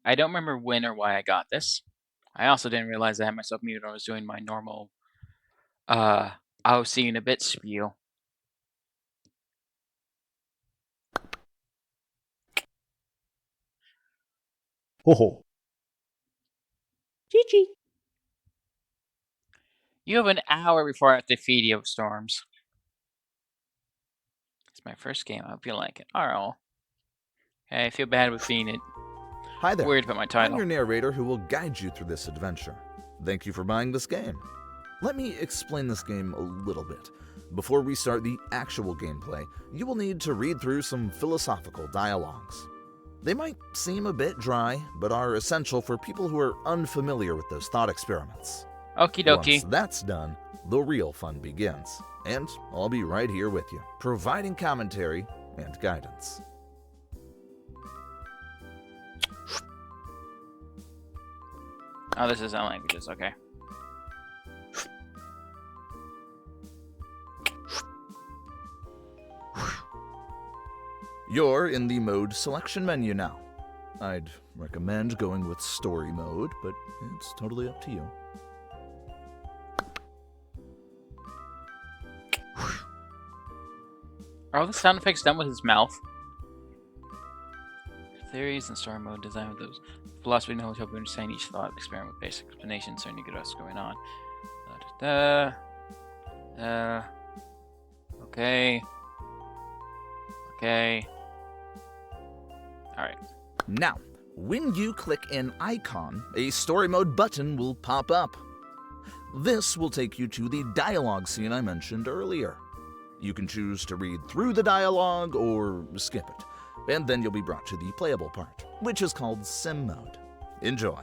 I don't remember when or why I got this. I also didn't realize I had myself muted when I was doing my normal, uh, "I'll see you in a bit" spiel. Ho ho. GG. You have an hour before I have to feed you, Storms. It's my first game. I hope you like it. Alright. I feel bad with being it. Hi there. Worried about my I'm title. your narrator who will guide you through this adventure. Thank you for buying this game. Let me explain this game a little bit. Before we start the actual gameplay, you will need to read through some philosophical dialogues. They might seem a bit dry, but are essential for people who are unfamiliar with those thought experiments. Okie Once dokie. that's done, the real fun begins, and I'll be right here with you, providing commentary and guidance. Oh, this isn't languages, okay. You're in the mode selection menu now. I'd recommend going with story mode, but it's totally up to you. Are all the sound effects done with his mouth? Theories and story mode design with those. Philosophy knowledge help you understand each thought, experiment with basic explanations so you get what's going on. Okay. Okay. Alright. Now, when you click an icon, a story mode button will pop up. This will take you to the dialogue scene I mentioned earlier. You can choose to read through the dialogue or skip it, and then you'll be brought to the playable part, which is called Sim Mode. Enjoy.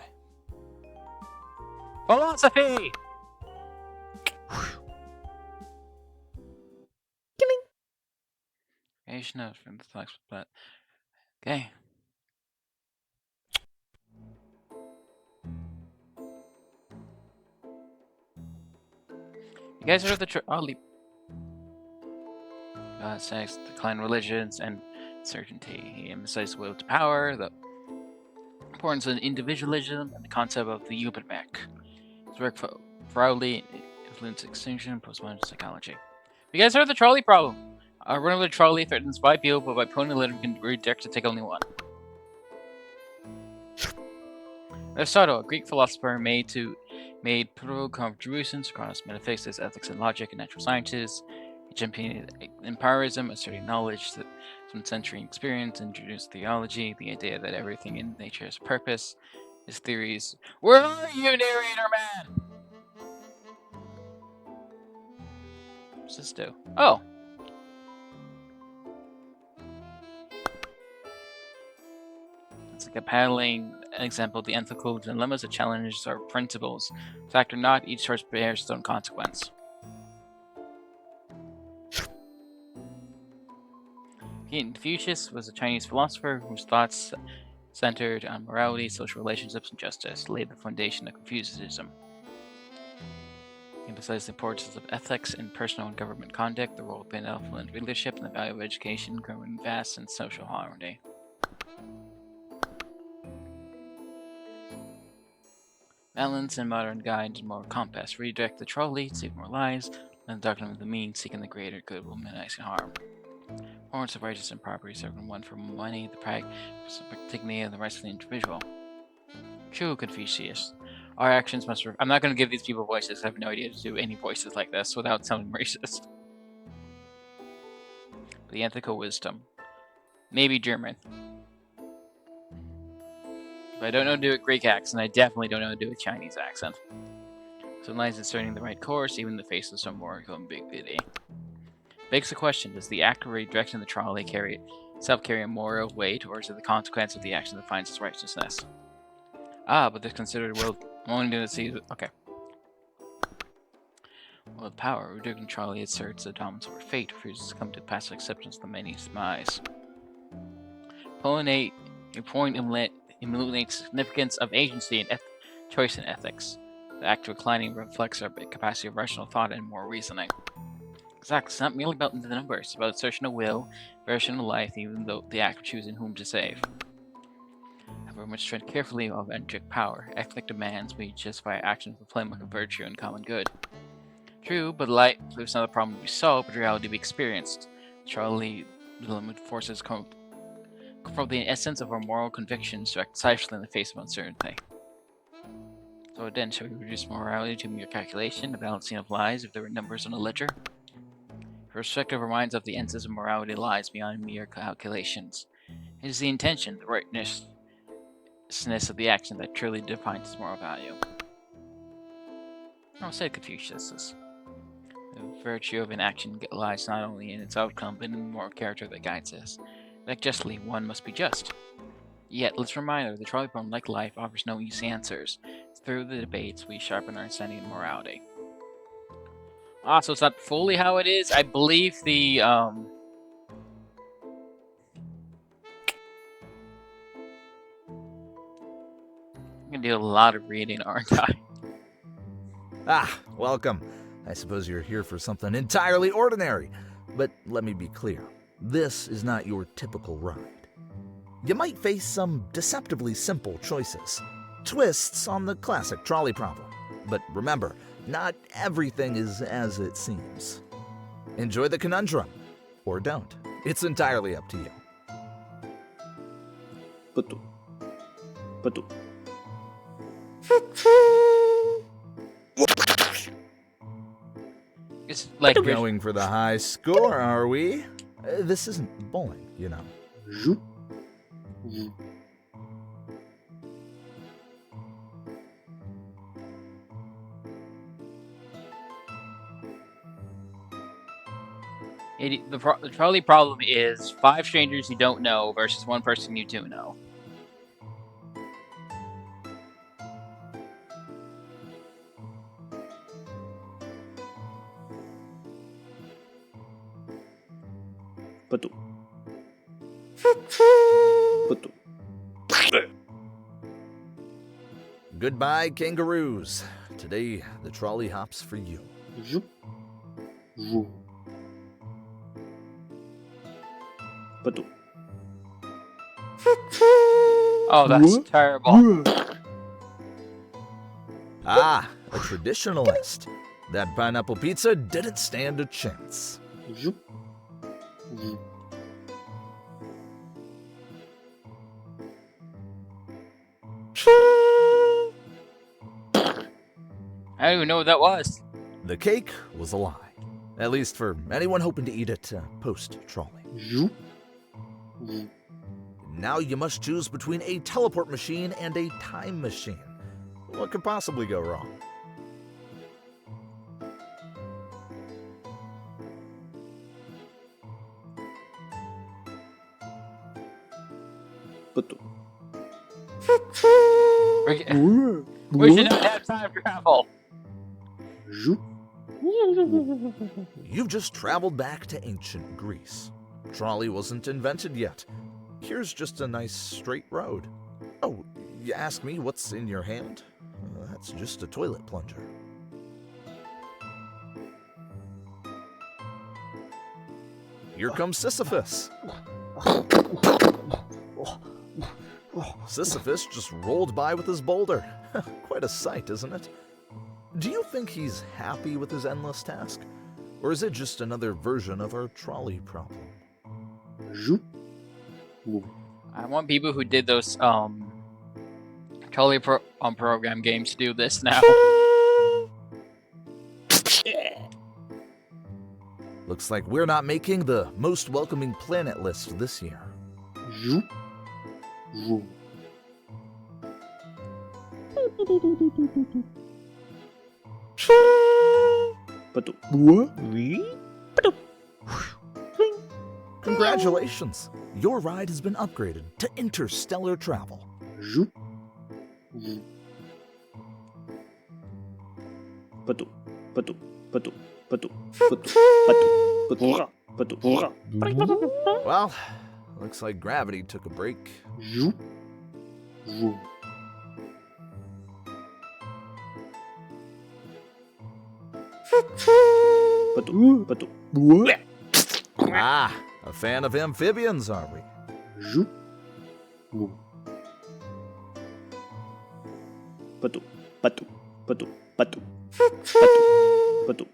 Philosophy! Creation notes from the flex, but okay. You guys heard of the sex, decline religions, and certainty. He emphasized will to power, the importance of individualism, and the concept of the Übermensch. His work proudly influenced extinction and postmodern psychology. You guys heard of the trolley problem? Running with a trolley threatens 5 people, but by putting a letter can redirect to take only 1. Aristotle, a Greek philosopher, made pivotal contributions across metaphysics, ethics, and logic in natural sciences. He championed empiricism, asserting knowledge that from sensory experience, introduced theology, the idea that everything in nature has a purpose. His theories. Where are you, narrator man? What's this do? Oh. It's like a paddling example. The ethical dilemmas of challenges or principles. Fact or not, each source bears its own consequence. Confucius was a Chinese philosopher whose thoughts centered on morality, social relationships, and justice, laid the foundation of Confucianism. He emphasized the importance of ethics in personal and government conduct, the role of benevolent leadership, and the value of education, growing vast and social harmony. Balance and modern guide to moral compass. Redirect the trolley, save more lives, and the document of the means, seeking the greater good will minimize harm. Warrants of righteousness and property, serving one for money, the pride, dignity, and the rights of the individual. True, Confucius. Our actions must. I'm not going to give these people voices. I have no idea to do any voices like this without sounding racist. The ethical wisdom. Maybe German. But I don't know how to do a Greek accent. I definitely don't know how to do a Chinese accent. So it lies in starting the right course, even in the face of some moral ambiguity. Begs the question: does the act of redirecting the trolley carry a moral weight, or is it the consequence of the action that finds its righteousness? Ah, but this considered will only to see. Okay. Well, with power, redirecting trolley asserts the dominance over fate, refuses to come to passive acceptance of the many demise. Pollinate a point illuminates significance of agency and choice in ethics. The act of declining reflects our capacity of rational thought and more reasoning. Exactly, it's not merely about the numbers, it's about assertion of will, version of life, even though the act of choosing whom to save. However, must tread carefully of energetic power. Ethnic demands we justify actions with flame of virtue and common good. True, but life is not a problem we solve, but reality we experienced. Charlie, the limit forces come from the essence of our moral convictions to act decisively in the face of uncertainty. So then, shall we reduce morality to mere calculation, the balancing of lies if there were numbers on a ledger? Perspective reminds us of the essence of morality lies beyond mere calculations. It is the intention, the rightness of the action that truly defines its moral value. Said Confucius. The virtue of an action lies not only in its outcome, but in the moral character that guides us. Like justly, one must be just. Yet, let's remind her, the trolley problem, like life, offers no easy answers. Through the debates, we sharpen our understanding of morality. So it's not fully how it is. I believe the, I'm gonna do a lot of reading, aren't I? Ah, welcome. I suppose you're here for something entirely ordinary. But let me be clear. This is not your typical ride. You might face some deceptively simple choices. Twists on the classic trolley problem. But remember, not everything is as it seems. Enjoy the conundrum. Or don't. It's entirely up to you. Patu. It's like Going for the high score, are we? This isn't bowling, you know. Zoop. the trolley problem is 5 strangers you don't know versus 1 person you do know. Patu. Goodbye, kangaroos. Today, the trolley hops for you. Zoop. Zoop. Patu. Oh, that's What? terrible. Ah, a traditionalist. That pineapple pizza didn't stand a chance. Zoop. Zoop. I don't even know what that was. The cake was a lie. At least for anyone hoping to eat it post-trolley. Zoop. Zoop. Now you must choose between a teleport machine and a time machine. What could possibly go wrong? Patu. We should not have time travel. Zoop. You've just traveled back to ancient Greece. Trolley wasn't invented yet. Here's just a nice straight road. Oh, you ask me what's in your hand? That's just a toilet plunger. Here comes Sisyphus. Sisyphus just rolled by with his boulder. Quite a sight, isn't it? Do you think he's happy with his endless task? Or is it just another version of our trolley problem? Zoop. I want people who did those trolley program games to do this now. Looks like we're not making the most welcoming planet list this year. Zoop. Zoop. Patu. Congratulations! Your ride has been upgraded to interstellar travel. Zoop. Zoop. Patu. Patu. Patu. Patu. Patu. Patu. Patu. Well, looks like gravity took a break. Zoop. Zoop. Patu. Patu. Ah, a fan of amphibians, are we? Zoop. Zoop. Batu. Batu. Batu. Batu. Batu.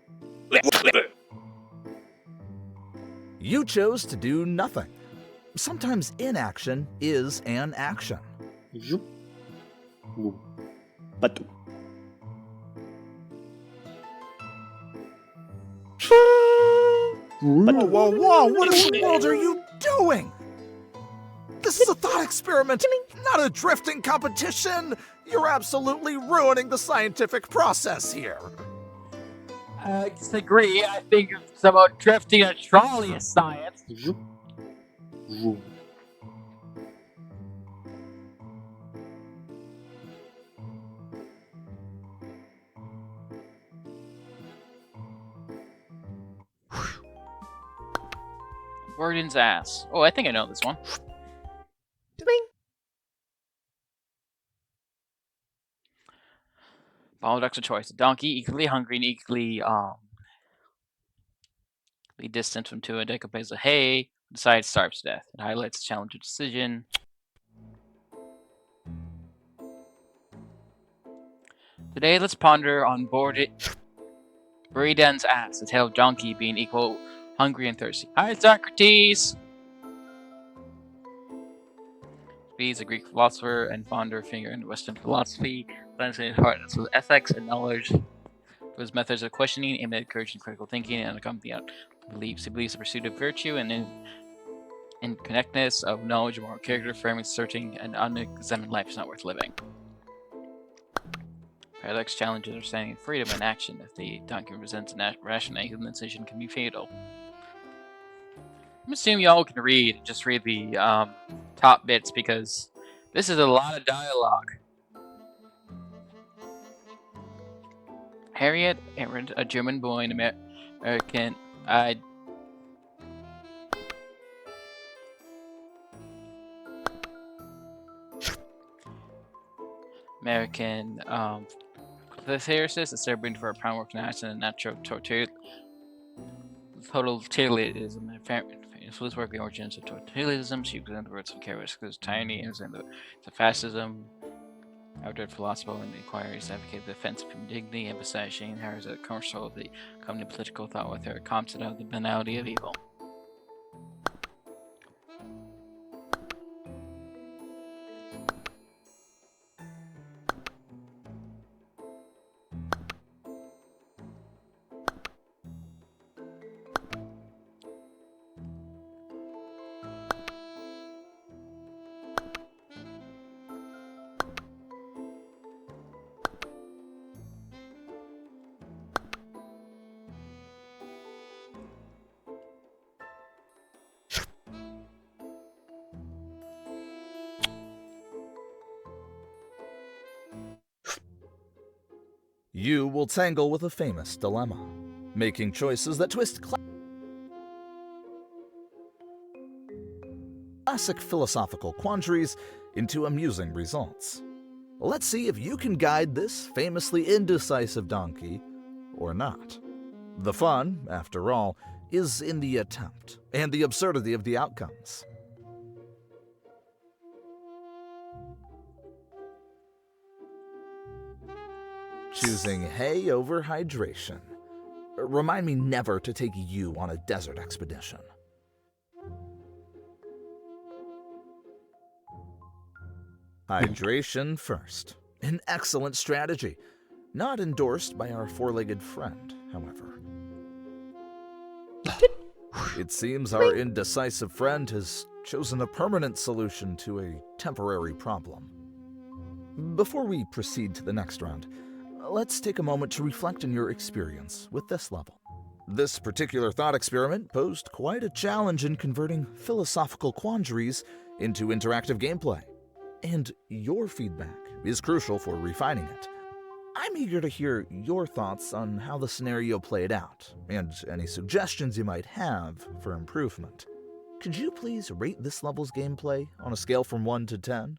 Batu. You chose to do nothing. Sometimes inaction is an action. Zoop. Woo. Batu. Whoa, whoa, whoa! What in the world are you doing? This is a thought experiment, not a drifting competition! You're absolutely ruining the scientific process here. I disagree. I think it's about drifting a trolley is science. Zoop. Woo. Gordon's ass. Oh, I think I know this one. Follow ducks of choice. A donkey, equally hungry and equally distant from two decapades of hay, decides starves to death. It highlights the challenge of decision. Today, let's ponder on Buridan's ass, the tale of donkey being equal hungry and thirsty. Hi, Socrates! He's a Greek philosopher and founder of finger in Western philosophy, blends in importance with ethics and knowledge. For his methods of questioning, aimed at encouraging critical thinking and accompanying beliefs. He believes the pursuit of virtue and in connectedness of knowledge and moral character, framing, searching, and unexamined life is not worth living. Paradox challenges understanding freedom and action. If the donkey represents a rational human decision, can be fatal. I'm assuming y'all can read. Just read the top bits because this is a lot of dialogue. Harriet Arendt, a German boy in American. American lyricist, a celebrated for a proud work in arts and natural totalitarianism. Influence work the origins of totalitarianism. She presented the words of characteristics tiny and the fascism. Outdated philosopher and inquiries advocated the defense of human dignity, emphasizing her as a cornerstone of the common political thought with her concept of the banality of evil. You will tangle with a famous dilemma, making choices that twist classic philosophical quandaries into amusing results. Let's see if you can guide this famously indecisive donkey or not. The fun, after all, is in the attempt and the absurdity of the outcomes. Choosing hay over hydration. Remind me never to take you on a desert expedition. Hydration first. An excellent strategy. Not endorsed by our four-legged friend, however. It seems our indecisive friend has chosen a permanent solution to a temporary problem. Before we proceed to the next round, let's take a moment to reflect on your experience with this level. This particular thought experiment posed quite a challenge in converting philosophical quandaries into interactive gameplay, and your feedback is crucial for refining it. I'm eager to hear your thoughts on how the scenario played out, and any suggestions you might have for improvement. Could you please rate this level's gameplay on a scale from 1 to 10?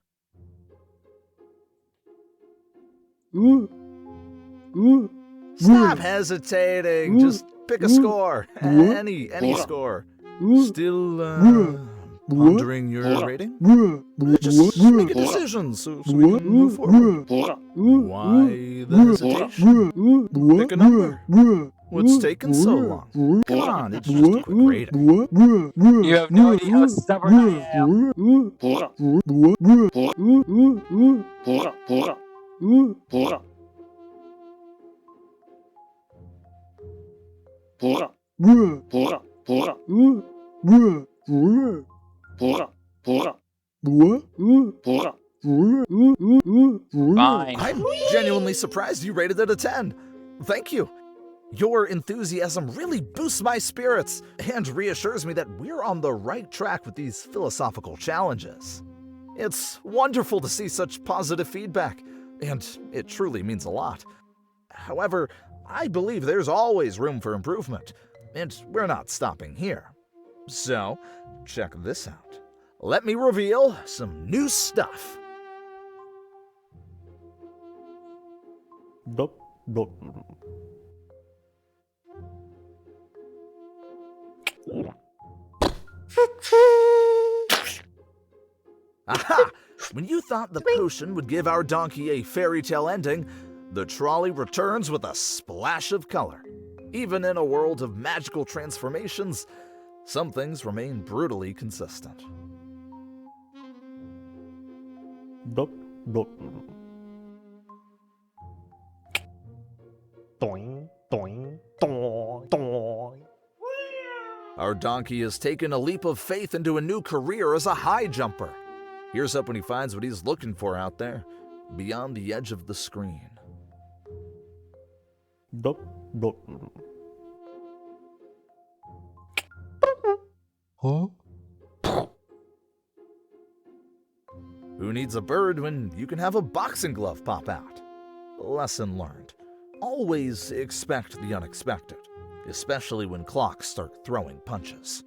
Stop hesitating. Just pick a score. Any score. Still Pondering your rating? Just make a decision so we can move forward. Why the hesitation? Pick a number. What's taking so long? Come on, it's just a quick rating. You have no idea how stubborn I am. Fine. I'm genuinely surprised you rated it a 10. Thank you. Your enthusiasm really boosts my spirits and reassures me that we're on the right track with these philosophical challenges. It's wonderful to see such positive feedback, and it truly means a lot. However, I believe there's always room for improvement, and we're not stopping here. So, check this out. Let me reveal some new stuff. Aha! When you thought the potion would give our donkey a fairy tale ending, the trolley returns with a splash of color. Even in a world of magical transformations, some things remain brutally consistent. Our donkey has taken a leap of faith into a new career as a high jumper. Here's up when he finds what he's looking for out there, beyond the edge of the screen. Who needs a bird when you can have a boxing glove pop out? Lesson learned. Always expect the unexpected, especially when clocks start throwing punches.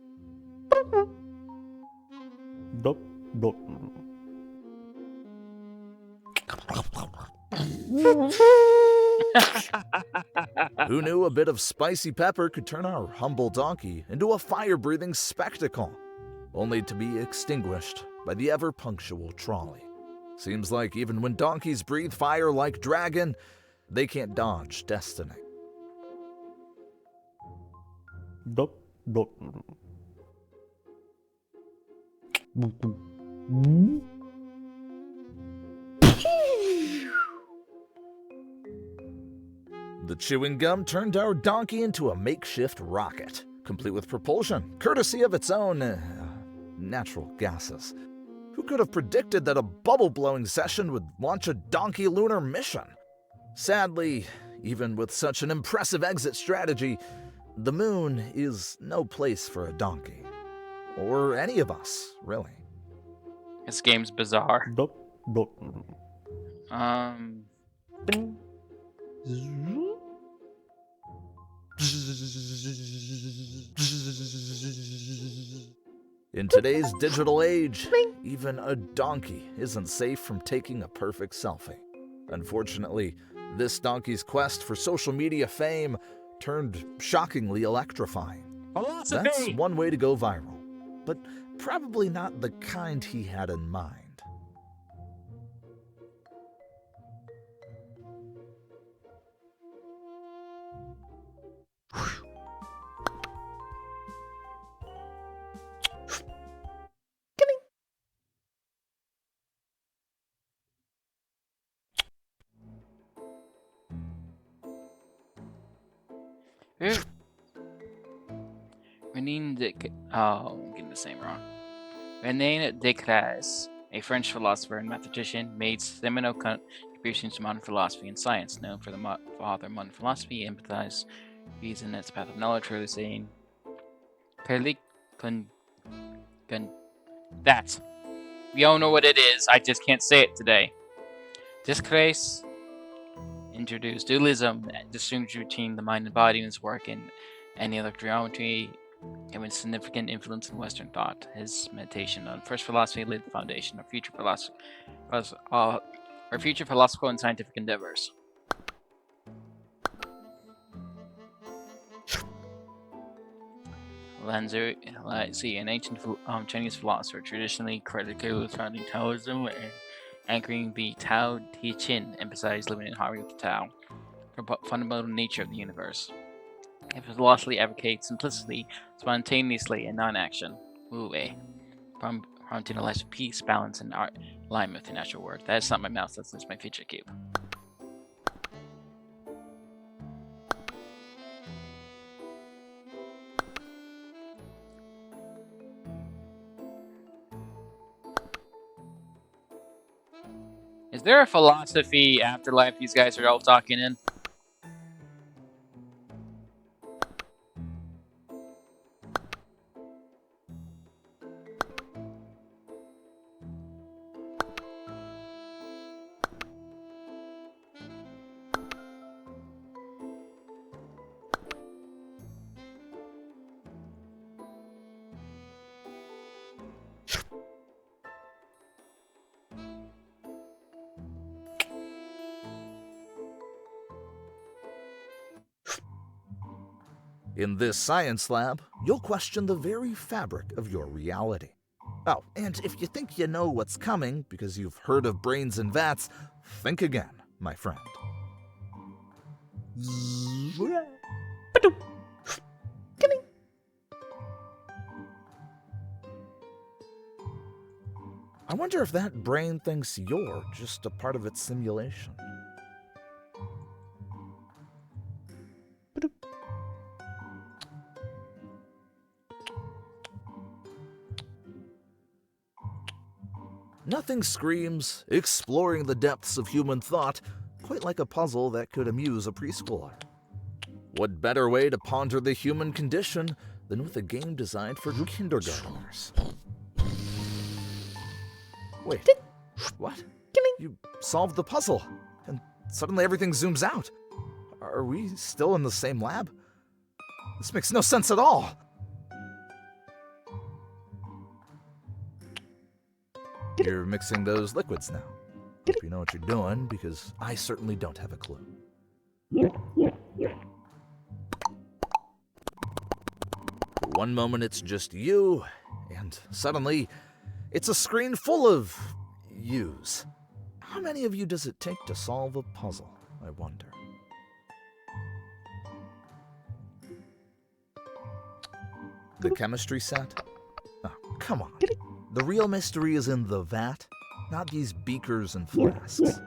Who knew a bit of spicy pepper could turn our humble donkey into a fire-breathing spectacle, only to be extinguished by the ever-punctual trolley? Seems like even when donkeys breathe fire like dragon, they can't dodge destiny. The chewing gum turned our donkey into a makeshift rocket, complete with propulsion, courtesy of its own natural gases. Who could have predicted that a bubble-blowing session would launch a donkey lunar mission? Sadly, even with such an impressive exit strategy, the moon is no place for a donkey. Or any of us, really. This game's bizarre. In today's digital age, even a donkey isn't safe from taking a perfect selfie. Unfortunately, this donkey's quest for social media fame turned shockingly electrifying. Philosophy! That's one way to go viral, but probably not the kind he had in mind. I'm getting the name wrong. René Descartes, a French philosopher and mathematician, made seminal contributions to modern philosophy and science. Known for the author of modern philosophy, empathize reason its path of knowledge, truly saying, that. We all know what it is, I just can't say it today. Descartes introduced dualism, distinguishing between the mind and body in his work and analytic geometry, having significant influence in Western thought. His meditation on first philosophy laid the foundation of future philosophical and scientific endeavors. Lanzi, an ancient Chinese philosopher, traditionally credited with founding Taoism and anchoring the Tao Te Ching, emphasized living in harmony with the Tao, the fundamental nature of the universe. If philosophy advocates simplicity, spontaneously, and non-action, Wu Wei, prompting a life of peace, balance, and alignment with the natural world. That is not my mouse, that's just my fidget cube. Is there a philosophy afterlife these guys are all talking in? In this science lab, you'll question the very fabric of your reality. Oh, and if you think you know what's coming because you've heard of brains and vats, think again, my friend. I wonder if that brain thinks you're just a part of its simulation. Nothing screams exploring the depths of human thought quite like a puzzle that could amuse a preschooler. What better way to ponder the human condition than with a game designed for kindergartners? Wait, what? You solved the puzzle, and suddenly everything zooms out. Are we still in the same lab? This makes no sense at all. You're mixing those liquids now. Hope you know what you're doing, because I certainly don't have a clue. One moment it's just you, and suddenly it's a screen full of yous. How many of you does it take to solve a puzzle, I wonder? The chemistry set? Oh, come on. The real mystery is in the vat, not these beakers and flasks.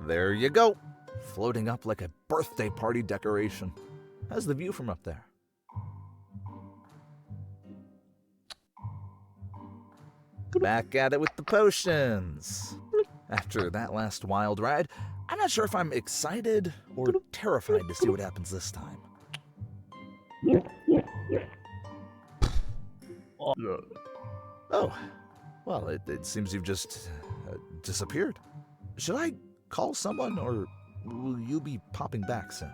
There you go, floating up like a birthday party decoration. How's the view from up there? Back at it with the potions. After that last wild ride, I'm not sure if I'm excited or terrified to see what happens this time. Oh, well, it seems you've just disappeared. Should I call someone, or will you be popping back soon?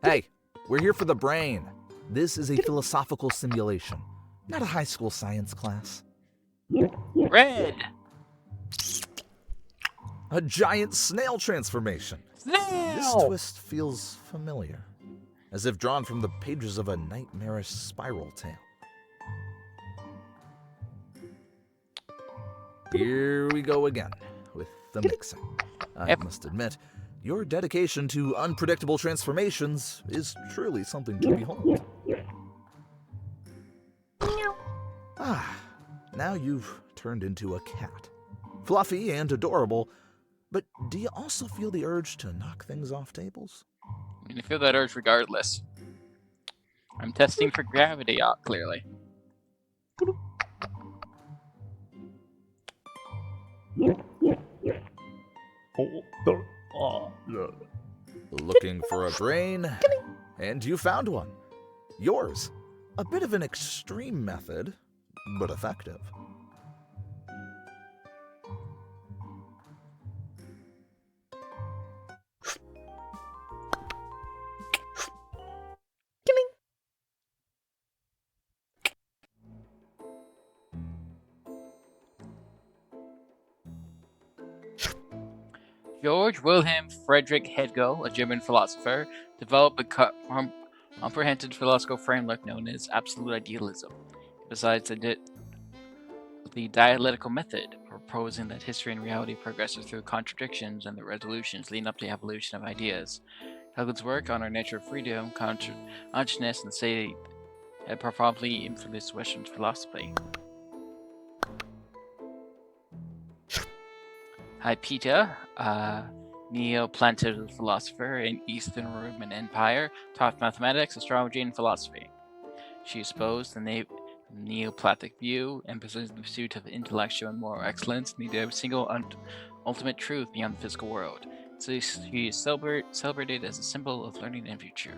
Hey, we're here for the brain. This is a philosophical simulation, not a high school science class. Red! A giant snail transformation. Snail! This twist feels familiar, as if drawn from the pages of a nightmarish spiral tale. Here we go again, with the mixing. I must admit, your dedication to unpredictable transformations is truly something to behold. Ah, now you've turned into a cat. Fluffy and adorable, but do you also feel the urge to knock things off tables? I mean, I feel that urge regardless. I'm testing for gravity, clearly. Looking for a brain, and you found one. Yours. A bit of an extreme method, but effective. George Wilhelm Friedrich Hegel, a German philosopher, developed a comprehensive philosophical framework known as absolute idealism. Besides the dialectical method, proposing that history and reality progresses through contradictions and the resolutions leading up to the evolution of ideas. Hegel's work on our nature of freedom, consciousness, and state had profoundly influenced Western philosophy. Hypatia, a Neoplatonist philosopher in Eastern Roman Empire, taught mathematics, astrology, and philosophy. She espoused the Neoplatonic view, emphasizing the pursuit of intellectual and moral excellence, and the idea of a single ultimate truth beyond the physical world. So she is celebrated as a symbol of learning and future.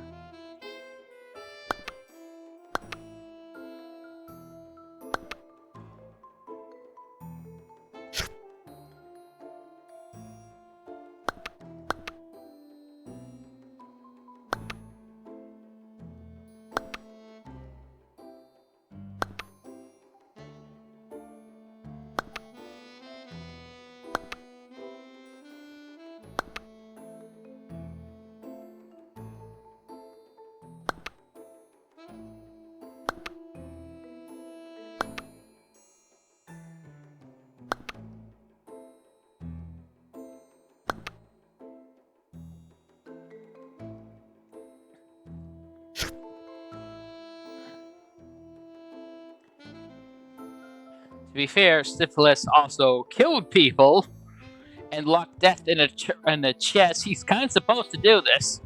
To be fair, syphilis also killed people and locked death in a chest. He's kind of supposed to do this.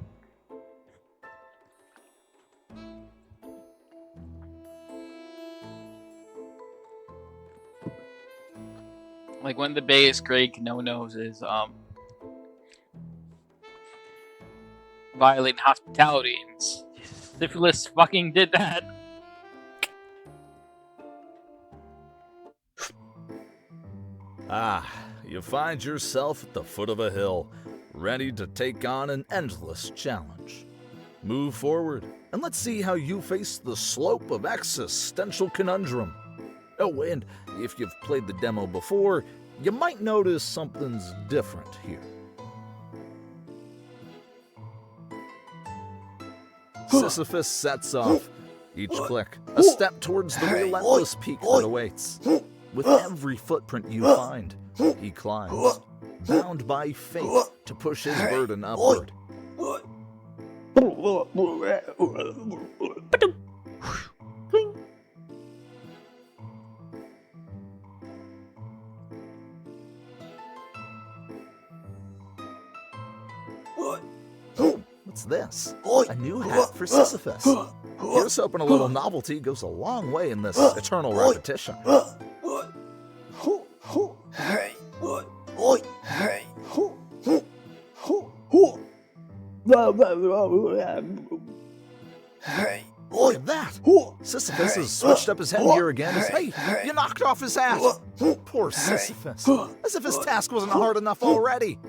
Like, one of the biggest Greek no-nos is violating hospitality, and syphilis fucking did that. Ah, you find yourself at the foot of a hill, ready to take on an endless challenge. Move forward, and let's see how you face the slope of existential conundrum. Oh, and if you've played the demo before, you might notice something's different here. Sisyphus sets off, each click a step towards the relentless peak that awaits. With every footprint you find, he climbs, bound by fate to push his burden upward. Oh, what's this? A new hat for Sisyphus. Here's hoping a little novelty goes a long way in this eternal repetition. Look at that! Sisyphus has switched up his headgear again. Hey, you knocked off his hat! Poor Sisyphus. As if his task wasn't hard enough already.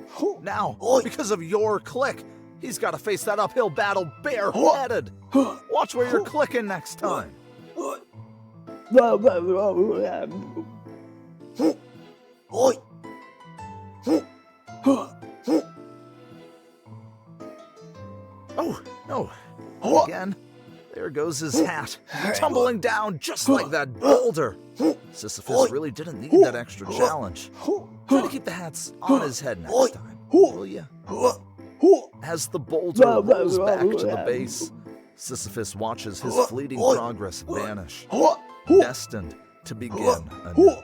Now, because of your click, he's got to face that uphill battle bareheaded. Watch where you're clicking next time. Oh, no. Again. There goes his hat, tumbling down just like that boulder. Sisyphus really didn't need that extra challenge. Try to keep the hats on his head next time, will ya? As the boulder rolls back to the base, Sisyphus watches his fleeting progress vanish, destined to begin anew.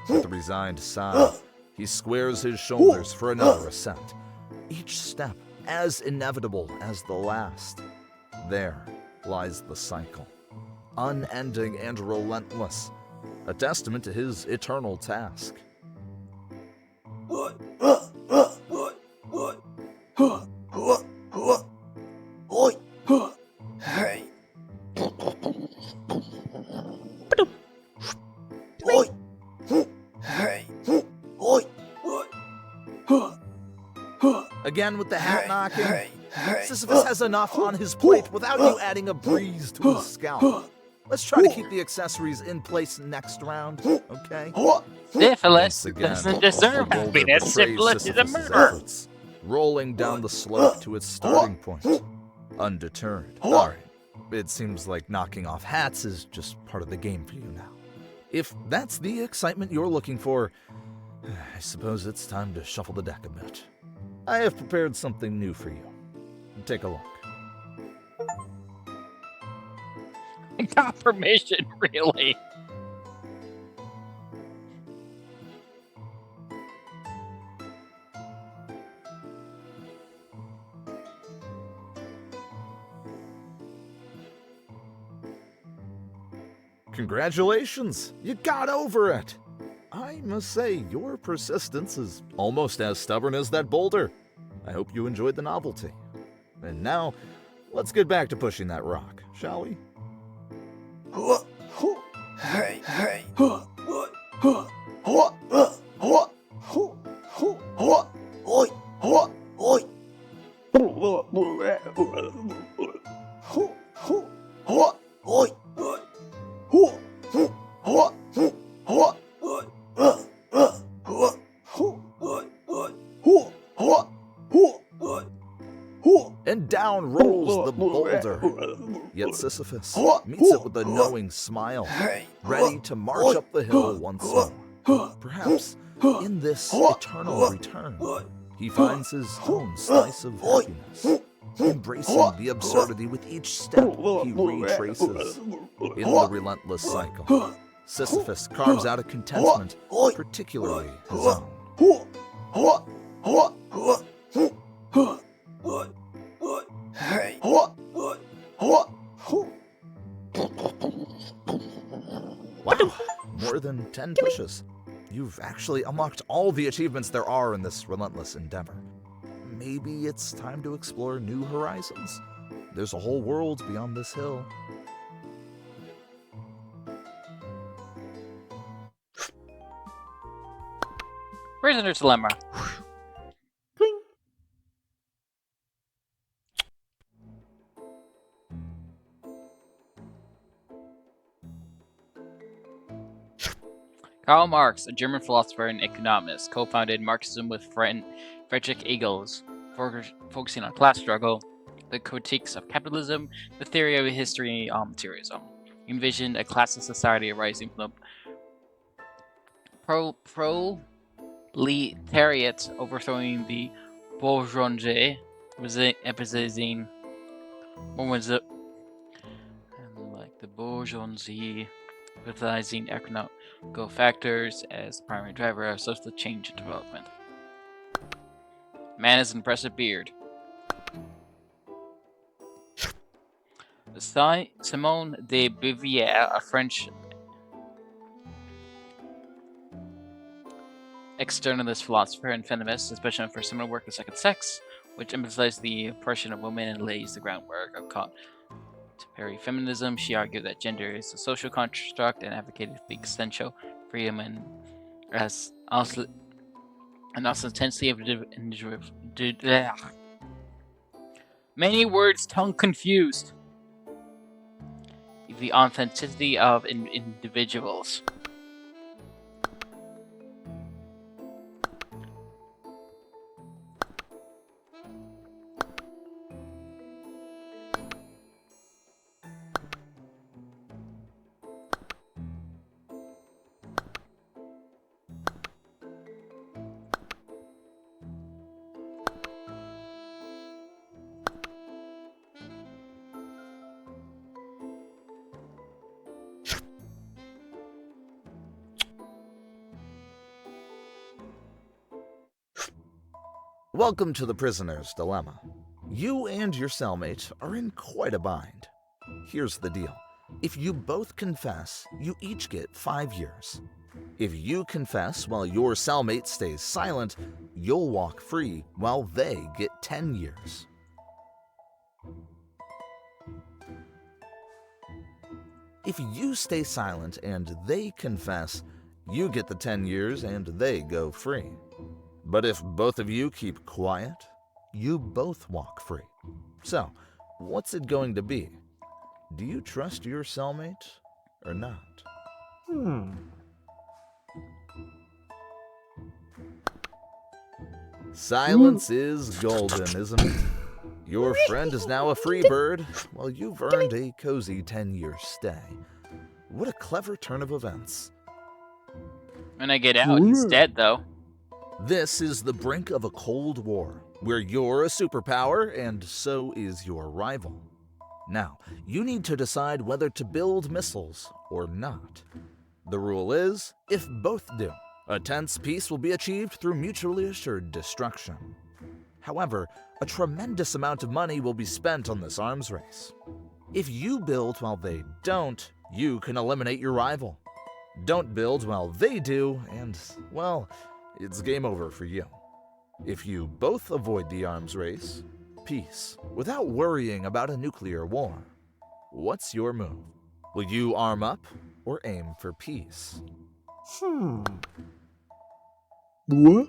With a resigned sigh, he squares his shoulders for another ascent, each step as inevitable as the last. There lies the cycle, unending and relentless, a testament to his eternal task. Again with the hat knocking, Sisyphus has enough on his plate without you adding a breeze to his scalp. Let's try to keep the accessories in place next round, okay? Syphilis Once again, doesn't deserve the boulder happiness. betrays Syphilis is a Sisyphus's murderer. efforts. rolling down the slope to its starting point. Undeterred. Alright, it seems like knocking off hats is just part of the game for you now. If that's the excitement you're looking for, I suppose it's time to shuffle the deck a bit. I have prepared something new for you. Take a look. I got permission, really. Congratulations! You got over it! I must say, your persistence is almost as stubborn as that boulder. I hope you enjoyed the novelty. And now, let's get back to pushing that rock, shall we? And down rolls the boulder. Yet Sisyphus meets it with a knowing smile, ready to march up the hill once more. Perhaps in this eternal return, he finds his own slice of happiness, embracing the absurdity with each step he retraces. In the relentless cycle, Sisyphus carves out a contentment particularly his own. Wow, more than 10 pushes. You've actually unlocked all the achievements there are in this relentless endeavor. Maybe it's time to explore new horizons. There's a whole world beyond this hill. Prisoner's Dilemma. Karl Marx, a German philosopher and economist, co-founded Marxism with Friedrich Engels, focusing on class struggle, the critiques of capitalism, the theory of history, materialism. He envisioned a classist society arising from the proletariat overthrowing the bourgeoisie, emphasizing emphasizing economic factors as the primary driver of social change and development. Man has an impressive beard. Simone de Beauvoir, a French externalist philosopher and feminist, especially for similar work The Second Sex, which emphasized the oppression of women and lays the groundwork of contemporary feminism. She argued that gender is a social construct and advocated for the essential freedom and also intensely of many words, tongue confused. The authenticity of individuals. Welcome to the Prisoner's Dilemma. You and your cellmate are in quite a bind. Here's the deal. If you both confess, you each get 5 years. If you confess while your cellmate stays silent, you'll walk free while they get 10 years. If you stay silent and they confess, you get the 10 years and they go free. But if both of you keep quiet, you both walk free. So, what's it going to be? Do you trust your cellmate or not? Silence is golden, isn't it? Your friend is now a free bird, while you've earned a cozy 10-year stay. What a clever turn of events. When I get out, he's dead, though. This is the brink of a Cold War, where you're a superpower and so is your rival. Now, you need to decide whether to build missiles or not. The rule is, if both do, a tense peace will be achieved through mutually assured destruction. However, a tremendous amount of money will be spent on this arms race. If you build while they don't, you can eliminate your rival. Don't build while they do, and, well, it's game over for you. If you both avoid the arms race, peace, without worrying about a nuclear war. What's your move? Will you arm up or aim for peace? What?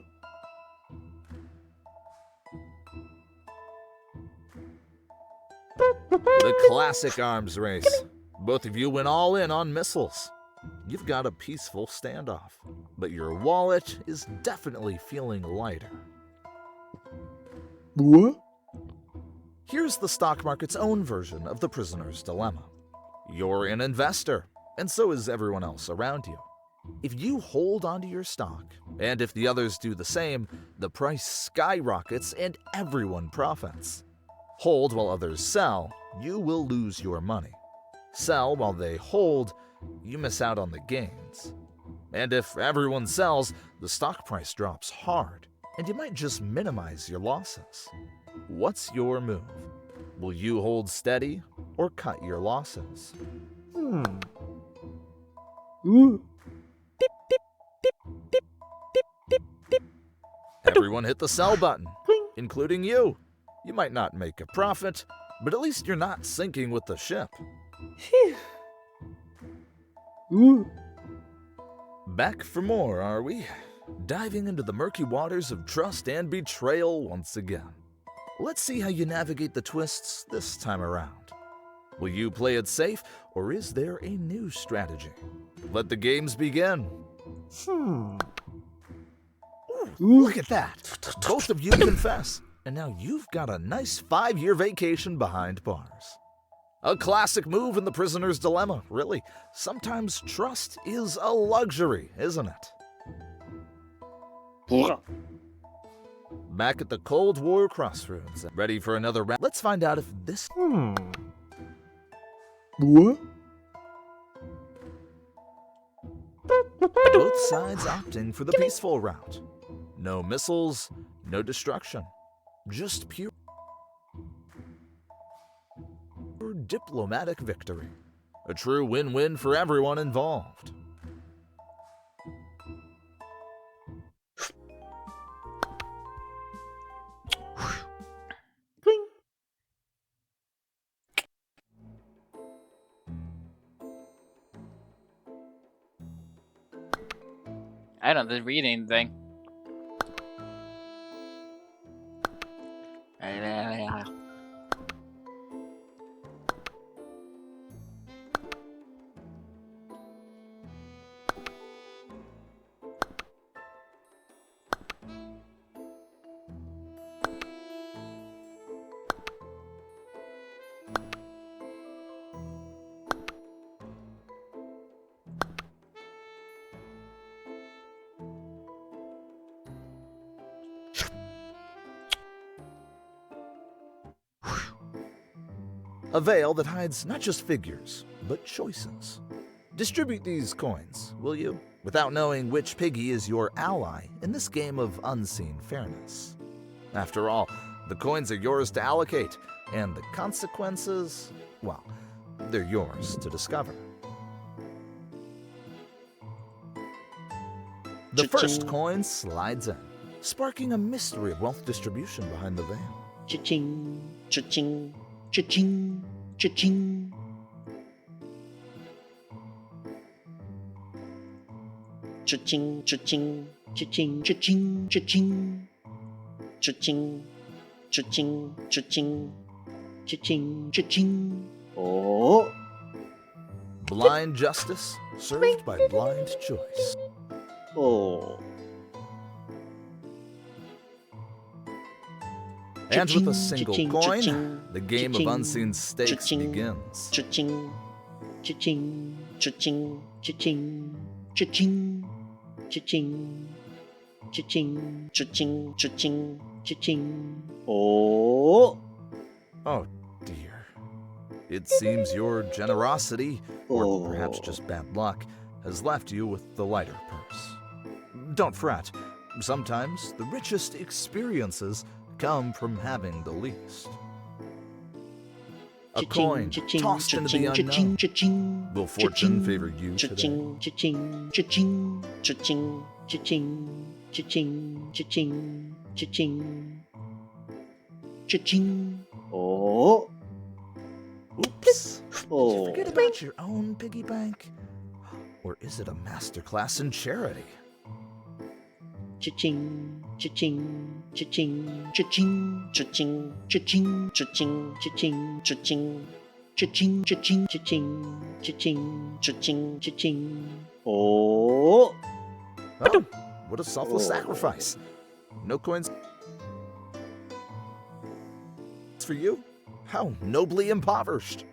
The classic arms race. Both of you went all in on missiles. You've got a peaceful standoff, but your wallet is definitely feeling lighter. What? Here's the stock market's own version of the prisoner's dilemma. You're an investor, and so is everyone else around you. If you hold onto your stock, and if the others do the same, the price skyrockets and everyone profits. Hold while others sell, you will lose your money. Sell while they hold, you miss out on the gains. And if everyone sells, the stock price drops hard, and you might just minimize your losses. What's your move? Will you hold steady or cut your losses? Everyone hit the sell button, including you. You might not make a profit, but at least you're not sinking with the ship. Back for more, are we? Diving into the murky waters of trust and betrayal once again. Let's see how you navigate the twists this time around. Will you play it safe, or is there a new strategy? Let the games begin. Look at that. Both of you confess, and now you've got a nice 5-year vacation behind bars. A classic move in the prisoner's dilemma, really. Sometimes trust is a luxury, isn't it? Back at the Cold War crossroads, ready for another round. Let's find out if this... What? Both sides opting for the peaceful route. No missiles, no destruction. Just pure diplomatic victory. A true win-win for everyone involved. I don't read anything. A veil that hides not just figures, but choices. Distribute these coins, will you? Without knowing which piggy is your ally in this game of unseen fairness. After all, the coins are yours to allocate, and the consequences, well, they're yours to discover. The first coin slides in, sparking a mystery of wealth distribution behind the veil. Cha-ching, cha-ching, cha-ching, cha-ching. Cha-ching, cha-ching, cha-ching, cha-ching, cha-ching. Cha-ching, cha-ching, cha-ching, cha-ching, cha-ching. Oh. Blind justice served by blind choice. Oh. And with a Cha-ching, single cha-ching, coin, cha-ching, the game of cha-ching, unseen stakes cha-ching, begins. Cha-ching, cha-ching, cha-ching, cha-ching, cha-ching, cha-ching, cha-ching, cha-ching, cha-ching, cha-ching. Oh, Oh dear. It seems your generosity, or perhaps oh. just bad luck, has left you with the lighter purse. Don't fret. Sometimes the richest experiences come from having the least. A coin tossed into the unknown. Will fortune favor you today? Cha-ching, cha-ching, cha-ching, cha-ching, cha-ching, cha-ching, cha-ching, cha-ching, cha-ching. Oh, Oops. Did oh. you forget about your own piggy bank? Or is it a masterclass in charity? Cha-ching, cha-ching, cha-ching, cha-ching, cha-ching, cha-ching, cha-ching, cha-ching, cha-ching, cha-ching, cha-ching, cha-ching, cha-ching, cha-ching, cha-ching. Oh, Oh, what a selfless Oh. sacrifice. No coins for you? How nobly impoverished.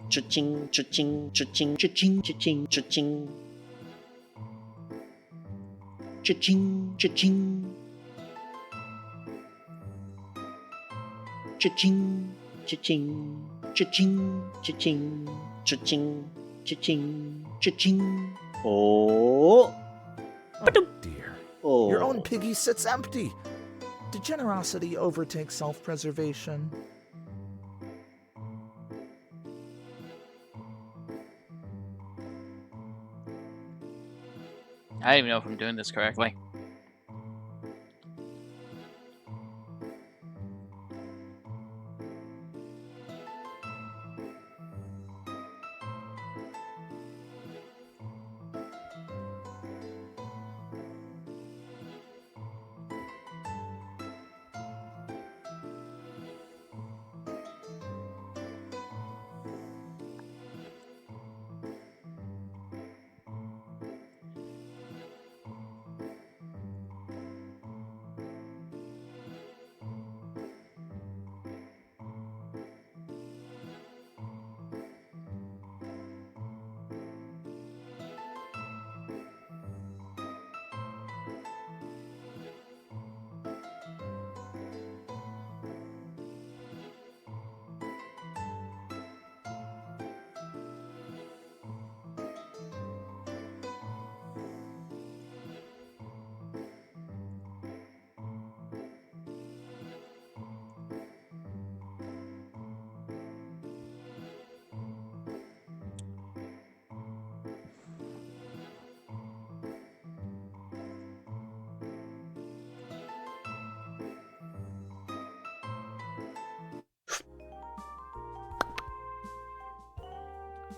cha-ching, cha-ching, cha-ching, cha-ching, cha-ching, cha-ching, cha-ching, cha-ching, cha-ching, cha-ching, cha-ching, cha-ching, cha-ching, cha-ching, cha-ching. Oh, Oh dear. oh. Your own piggy sits empty. Did generosity overtake self-preservation? I don't even know if I'm doing this correctly.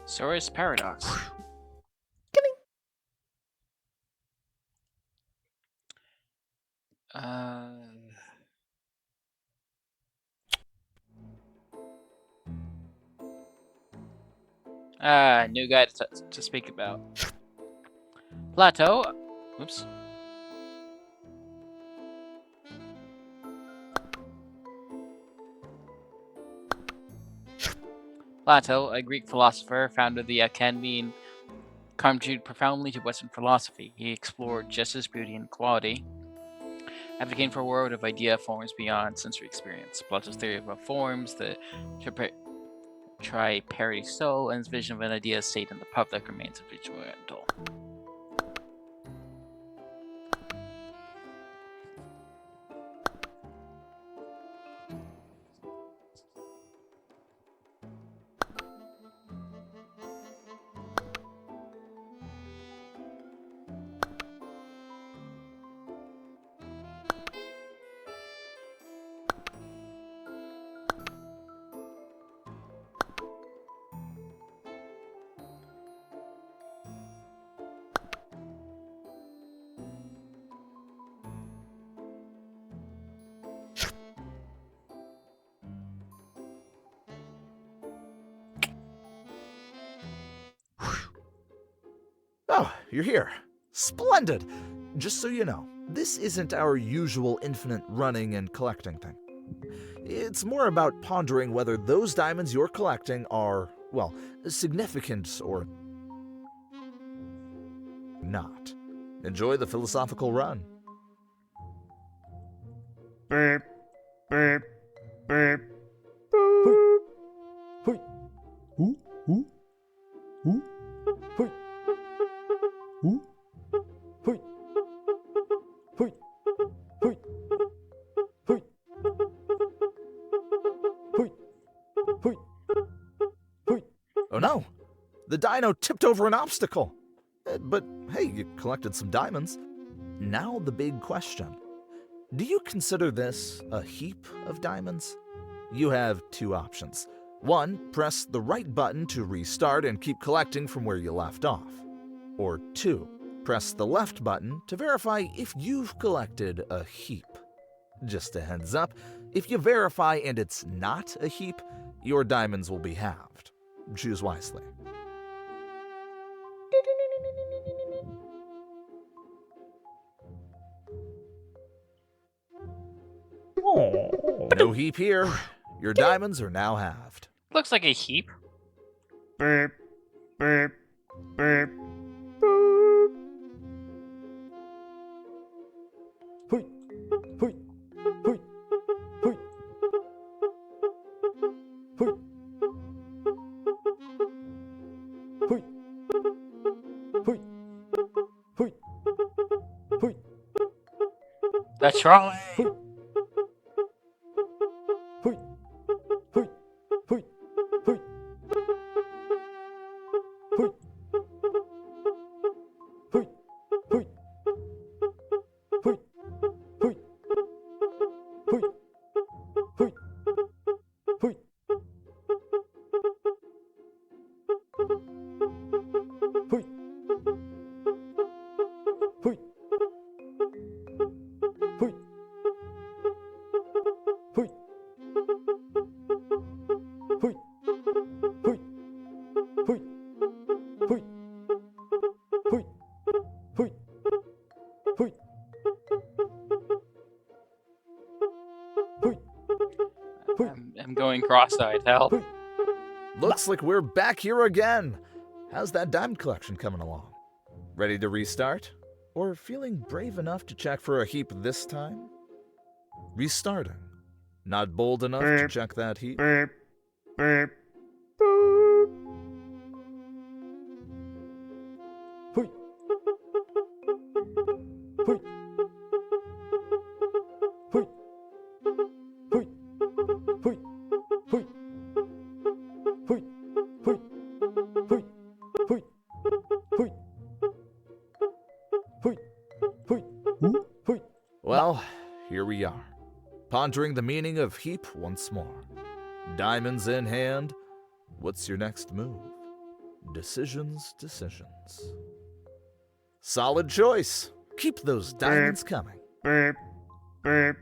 Sora's Paradox. Uh, new guy to speak about. Plateau. Oops. Plato, a Greek philosopher, founded the Academy and contributed profoundly to Western philosophy. He explored justice, beauty, and equality, advocating for a world of idea forms beyond sensory experience. Plato's theory of forms, the tripartite soul, and his vision of an idea state in the public remains influential. Oh, you're here. Splendid! Just so you know, this isn't our usual infinite running and collecting thing. It's more about pondering whether those diamonds you're collecting are, well, significant or not. Enjoy the philosophical run. Beep, beep, beep. Oh no! The dino tipped over an obstacle! But hey, you collected some diamonds. Now the big question. Do you consider this a heap of diamonds? You have two options. One, press the right button to restart and keep collecting from where you left off. Or two, press the left button to verify if you've collected a heap. Just a heads up, if you verify and it's not a heap, your diamonds will be halved. Choose wisely. No heap here. Your diamonds are now halved. Looks like a heap. Beep, beep, beep. The trolley. I'm going cross-eyed. Help. Looks like we're back here again. How's that diamond collection coming along? Ready to restart? Or feeling brave enough to check for a heap this time? Restarting. Not bold enough to check that heap? Beep, beep. Well, here we are, pondering the meaning of heap once more. Diamonds in hand, what's your next move? Decisions. Solid choice. Keep those diamonds coming. Beep, beep.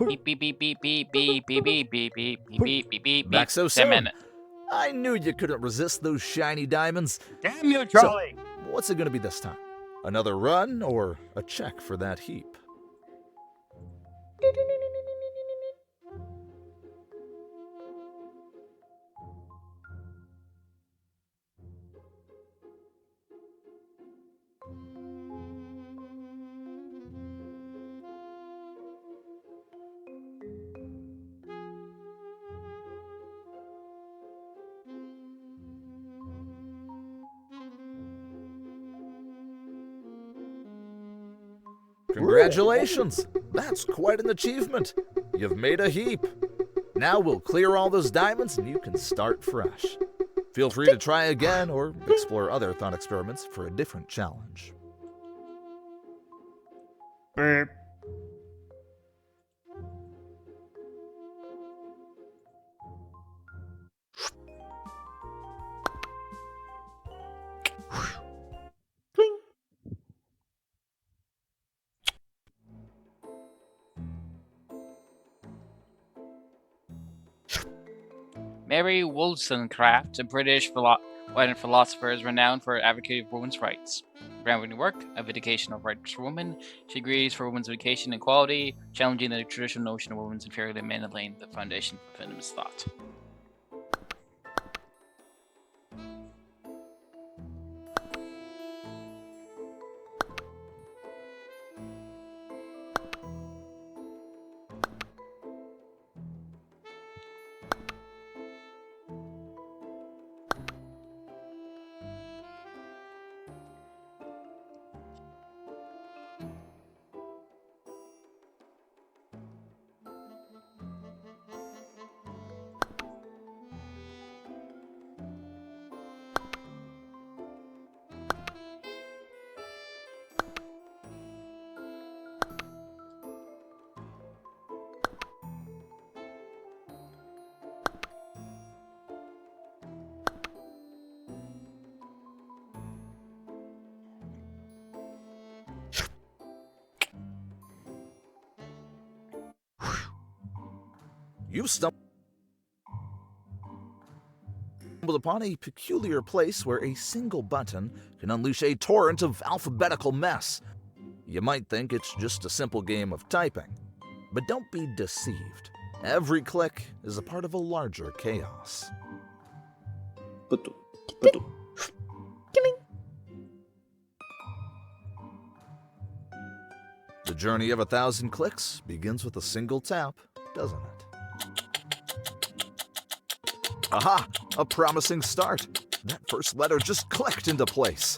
Beep beep beep beep beep beep beep beep beep beep beep beep beep. Back so 10 soon. minutes. I knew you couldn't resist those shiny diamonds. Damn you, trolley! What's it gonna be this time? Another run or a check for that heap? Congratulations! That's quite an achievement. You've made a heap. Now we'll clear all those diamonds and you can start fresh. Feel free to try again or explore other thought experiments for a different challenge. Beep. Mary Wollstonecraft, a British philosopher, is renowned for advocating for women's rights. Groundbreaking work, A Vindication of Rights for Women, she agrees for women's education and equality, challenging the traditional notion of women's inferiority to men and laying the foundation for feminist thought. You stumbled upon a peculiar place where a single button can unleash a torrent of alphabetical mess. You might think it's just a simple game of typing, but don't be deceived. Every click is a part of a larger chaos. The journey of 1,000 clicks begins with a single tap, doesn't it? Aha! A promising start. That first letter just clicked into place.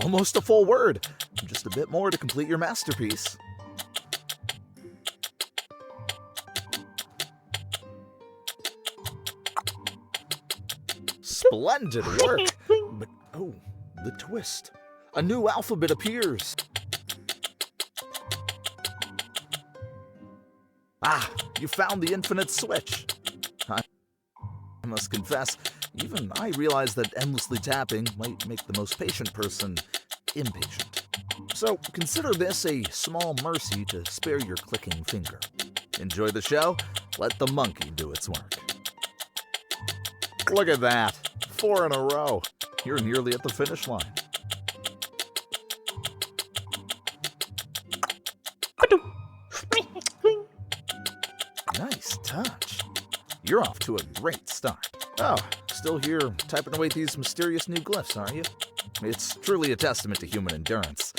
Almost a full word. Just a bit more to complete your masterpiece. Splendid work! But, oh, the twist. A new alphabet appears. Ah, you found the infinite switch. I must confess, even I realize that endlessly tapping might make the most patient person impatient. So consider this a small mercy to spare your clicking finger. Enjoy the show? Let the monkey do its work. Look at that. 4 in a row. You're nearly at the finish line. Nice touch. You're off to a great start. Oh, still here typing away these mysterious new glyphs, are you? It's truly a testament to human endurance.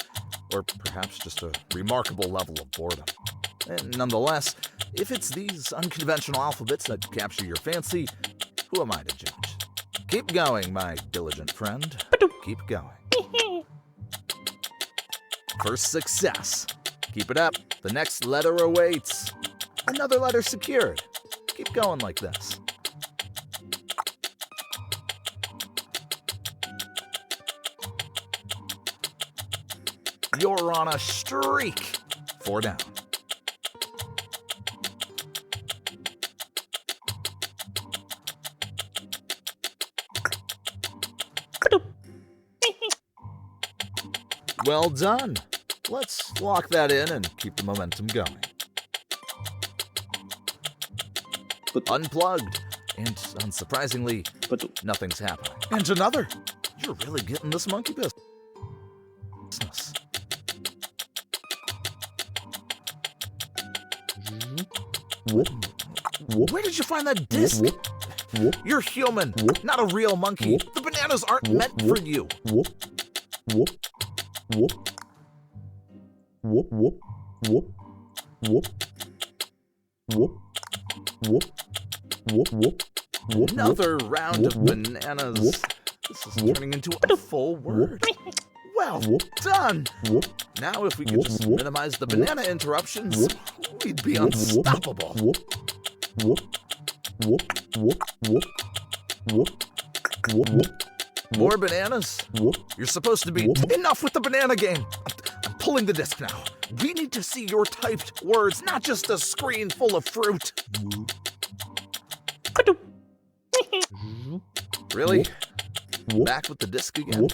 Or perhaps just a remarkable level of boredom. And nonetheless, if it's these unconventional alphabets that capture your fancy, who am I to judge? Keep going, my diligent friend. Keep going. First success. Keep it up. The next letter awaits. Another letter secured. Keep going like this. You're on a streak. 4 down. Well done. Let's lock that in and keep the momentum going. Unplugged. And unsurprisingly, nothing's happening. And another. You're really getting this monkey business. Where did you find that disc? You're human, not a real monkey. The bananas aren't meant for you. Another round of bananas. This is turning into a full word. Well done. Now if we could just minimize the banana interruptions, we'd be unstoppable. More bananas? You're supposed to be... Enough with the banana game! I'm pulling the disc now. We need to see your typed words, not just a screen full of fruit. Really? Back with the disc again?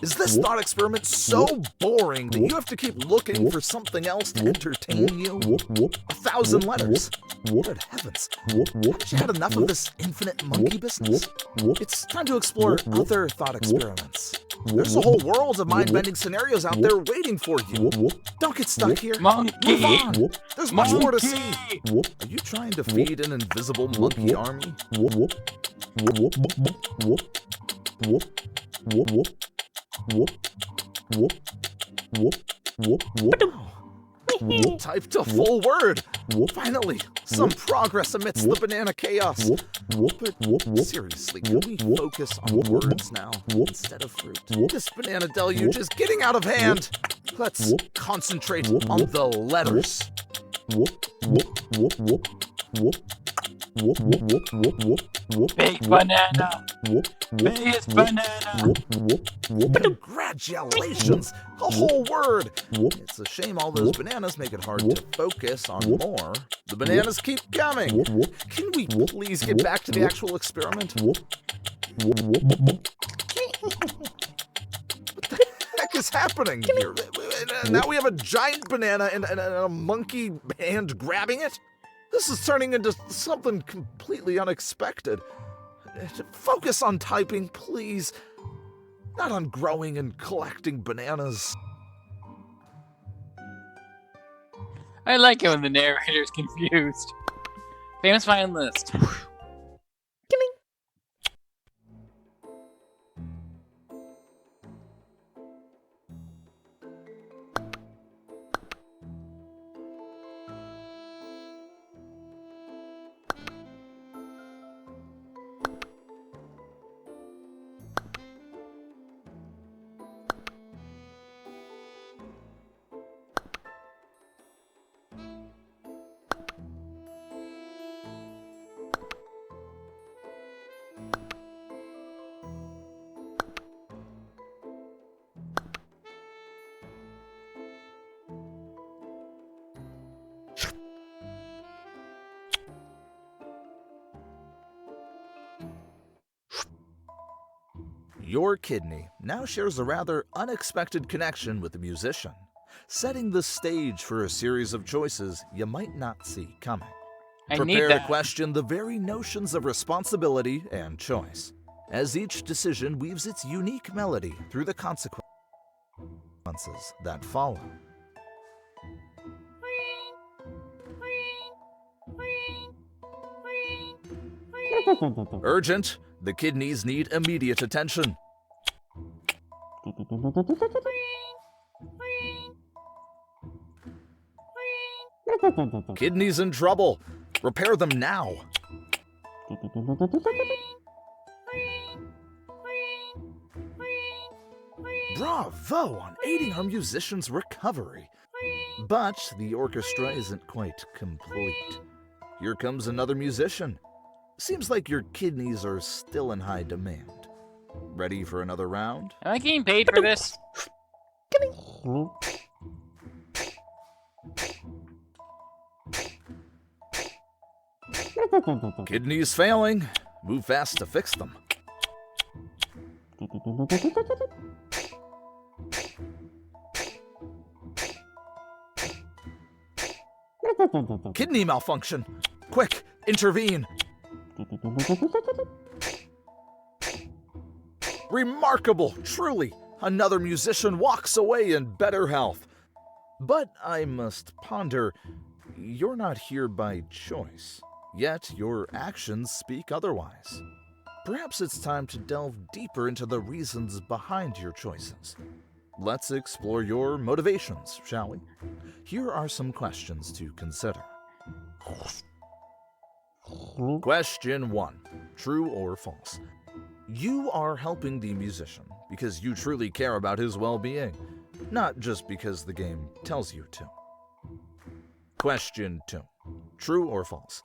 Is this thought experiment so boring that you have to keep looking for something else to entertain you? 1,000 letters. Good heavens. Haven't you had enough of this infinite monkey business? It's time to explore other thought experiments. There's a whole world of mind-bending scenarios out there waiting for you. Don't get stuck here. Monkey! Move on. There's much more to see. Are you trying to feed an invisible monkey army? Typed a full word. Finally, some progress amidst the banana chaos. But seriously, can we focus on words now instead of fruit? This banana deluge is getting out of hand. Let's concentrate on the letters. Big banana! Biggest banana! Congratulations! A whole word! It's a shame all those bananas make it hard to focus on more. The bananas keep coming! Can we please get back to the actual experiment? What the heck is happening here? Now we have a giant banana and a monkey hand grabbing it? This is turning into something completely unexpected. Focus on typing, please. Not on growing and collecting bananas. I like it when the narrator's confused. Famous find list. Your kidney now shares a rather unexpected connection with the musician, setting the stage for a series of choices you might not see coming. I need Prepare to that. question the very notions of responsibility and choice, as each decision weaves its unique melody through the consequences that follow. Urgent, the kidneys need immediate attention. Kidneys in trouble. Repair them now. Bravo on aiding our musician's recovery. But the orchestra isn't quite complete. Here comes another musician. Seems like your kidneys are still in high demand. Ready for another round? Am I getting paid for this? Kidneys failing. Move fast to fix them. Kidney malfunction. Quick, intervene. Remarkable, truly. Another musician walks away in better health. But I must ponder, you're not here by choice, yet your actions speak otherwise. Perhaps it's time to delve deeper into the reasons behind your choices. Let's explore your motivations, shall we? Here are some questions to consider. Question 1. True or false? You are helping the musician because you truly care about his well-being, not just because the game tells you to. Question 2. True or false?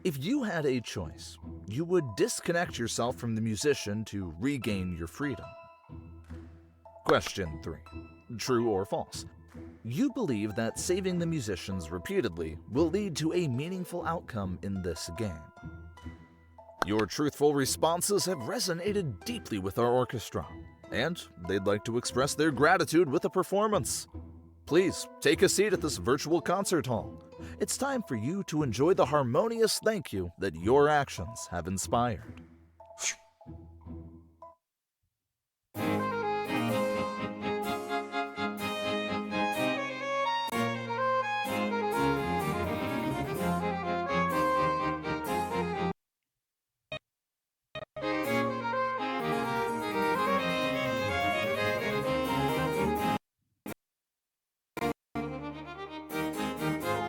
If you had a choice, you would disconnect yourself from the musician to regain your freedom. Question 3. True or false? You believe that saving the musicians repeatedly will lead to a meaningful outcome in this game. Your truthful responses have resonated deeply with our orchestra. and they'd like to express their gratitude with a performance. Please take a seat at this virtual concert hall. It's time for you to enjoy the harmonious thank you that your actions have inspired.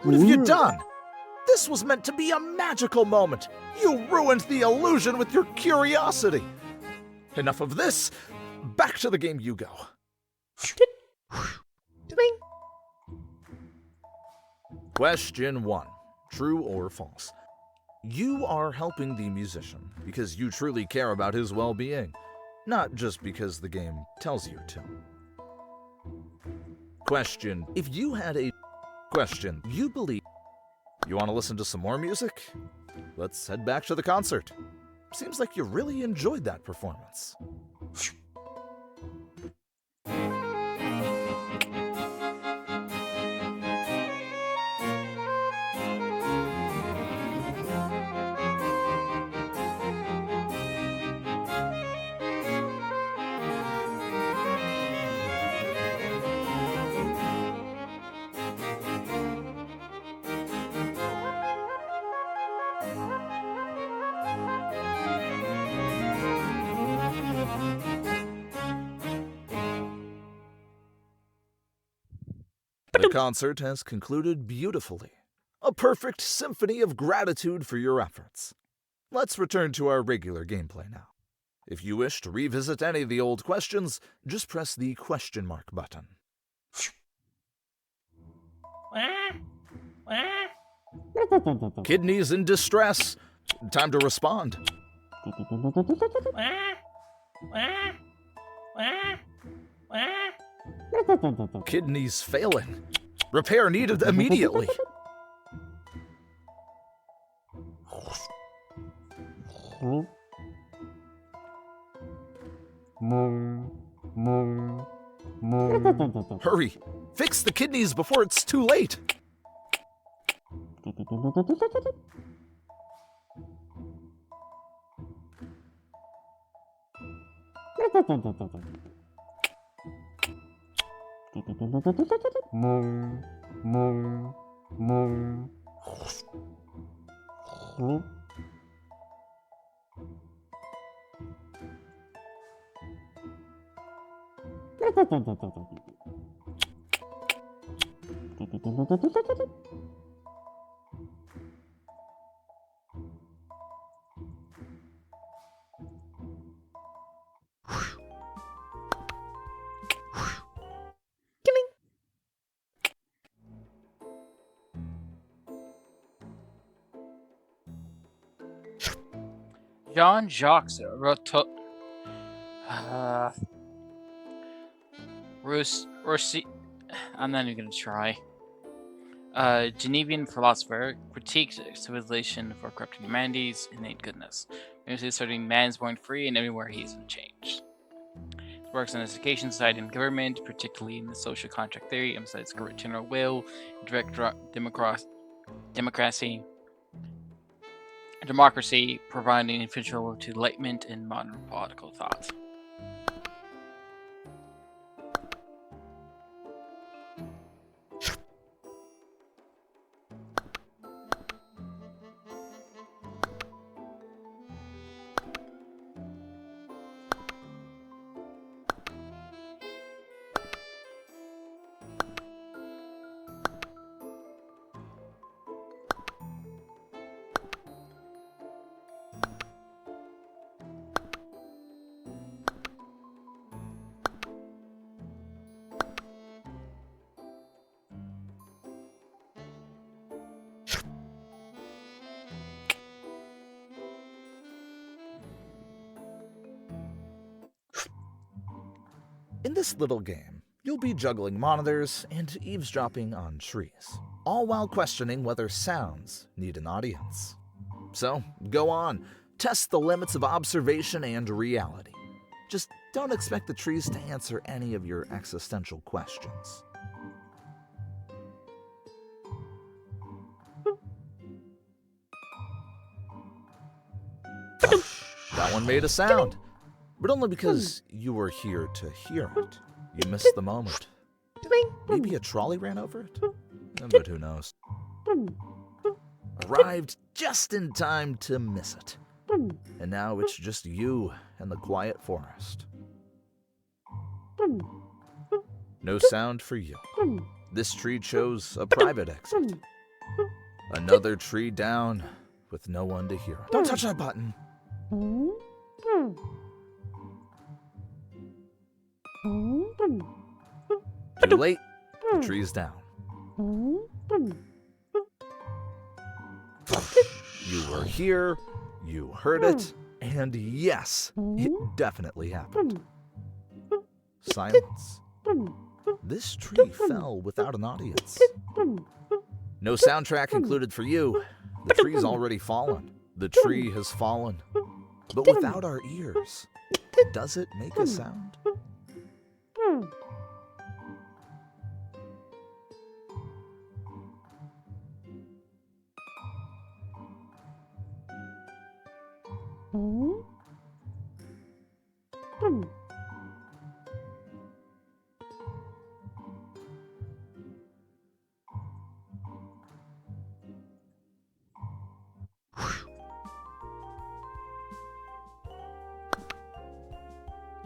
What have you done? This was meant to be a magical moment. You ruined the illusion with your curiosity. Enough of this. Back to the game you go. Question 1. True or false? You are helping the musician because you truly care about his well-being, not just because the game tells you to. Question. If you had a question you believe... You want to listen to some more music? Let's head back to the concert. Seems like you really enjoyed that performance. The concert has concluded beautifully. A perfect symphony of gratitude for your efforts. Let's return to our regular gameplay now. If you wish to revisit any of the old questions, just press the question mark button. Kidneys in distress. Time to respond. Kidneys failing. Repair needed immediately. Hurry! Fix the kidneys before it's too late! Jean-Jacques Rousseau. I'm not even gonna try. Genevan philosopher critiqued civilization for corrupting humanity's innate goodness, basically asserting man is born free and everywhere he is unchanged. His works on education, society, and government, particularly in the social contract theory, emphasizes correct general will, direct democracy, providing individual to enlightenment in modern political thought. In this little game, you'll be juggling monitors and eavesdropping on trees, all while questioning whether sounds need an audience. So, go on, test the limits of observation and reality. Just don't expect the trees to answer any of your existential questions. That one made a sound, but only because you were here to hear it. You missed the moment. Maybe a trolley ran over it? But who knows? Arrived just in time to miss it. And now it's just you and the quiet forest. No sound for you. This tree chose a private exit. Another tree down with no one to hear it. Don't touch that button. Too late. The tree's down. You were here, you heard it, and yes, it definitely happened. Silence. This tree fell without an audience. No soundtrack included for you. The tree's already fallen. The tree has fallen. But without our ears, does it make a sound?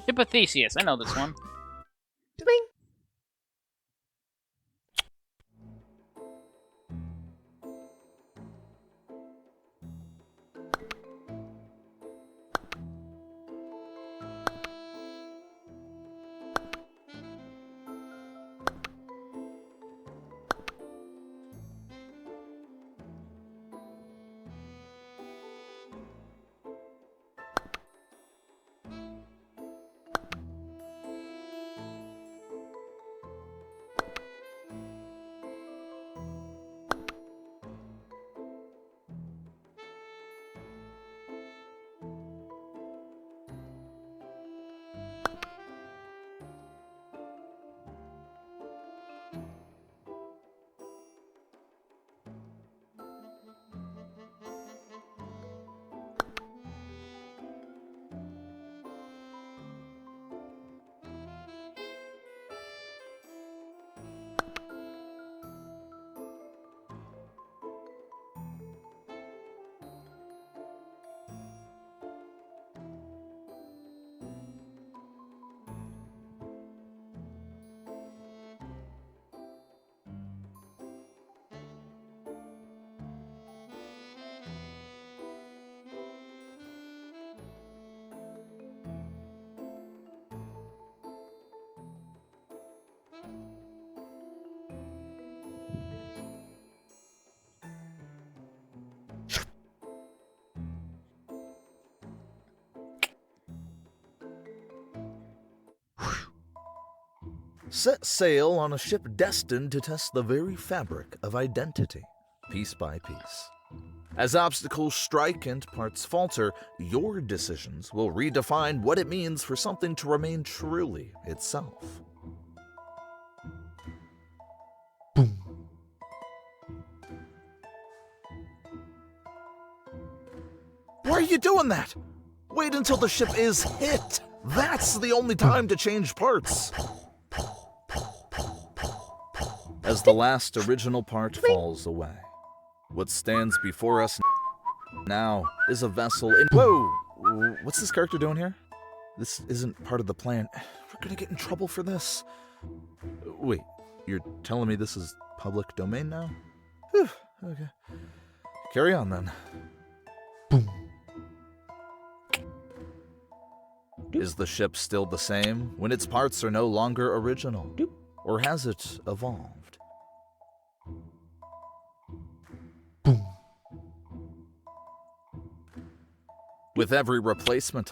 Hippothesius, I know this one. Set sail on a ship destined to test the very fabric of identity, piece by piece. As obstacles strike and parts falter, your decisions will redefine what it means for something to remain truly itself. Boom. Why are you doing that? Wait until the ship is hit. That's the only time to change parts. As the last original part falls away, what stands before us now is a vessel in— Whoa! What's this character doing here? This isn't part of the plan. We're gonna get in trouble for this. Wait, you're telling me this is public domain now? Whew, okay. Carry on then. Boom. Is the ship still the same when its parts are no longer original? Or has it evolved? Boom. With every replacement,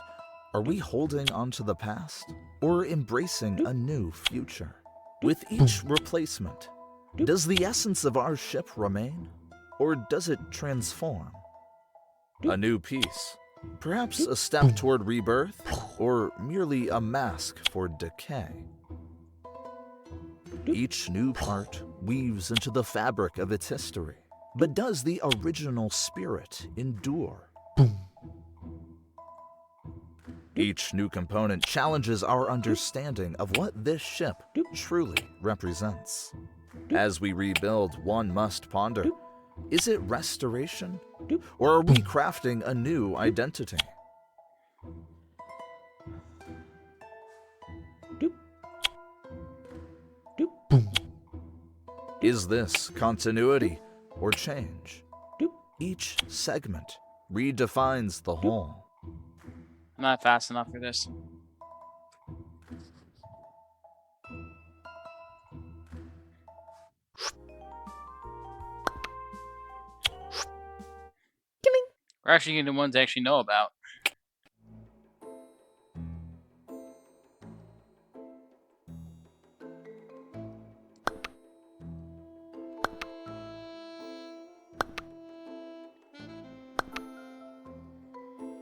are we holding onto the past or embracing a new future? With each replacement, does the essence of our ship remain or does it transform? A new piece Perhaps a step toward rebirth, or merely a mask for decay. Each new part weaves into the fabric of its history, but does the original spirit endure? Each new component challenges our understanding of what this ship truly represents. As we rebuild, one must ponder, is it restoration, or are we crafting a new identity? Is this continuity or change? Each segment redefines the whole. I'm not fast enough for this. We're actually getting the ones I actually know about.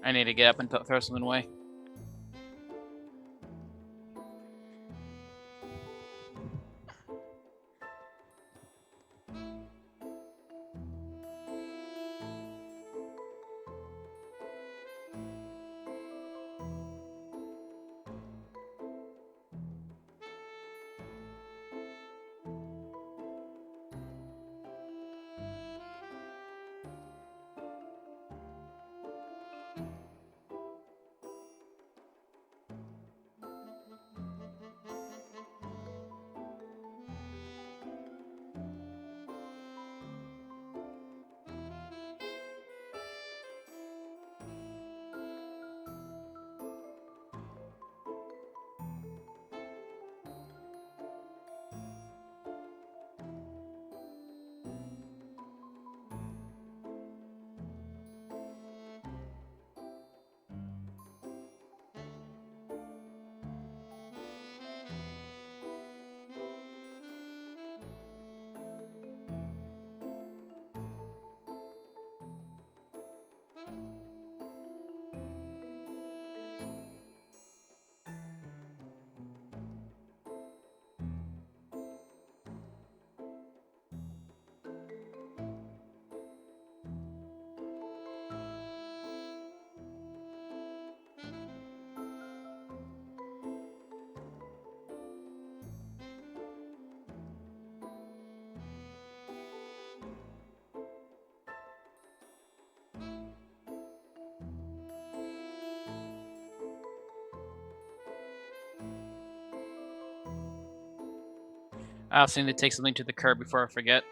I need to get up and throw something away. I also need to take something to the curb before I forget.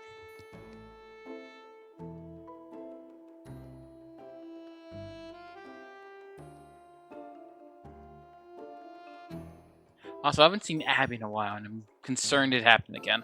Also, I haven't seen Abby in a while, and I'm concerned it happened again.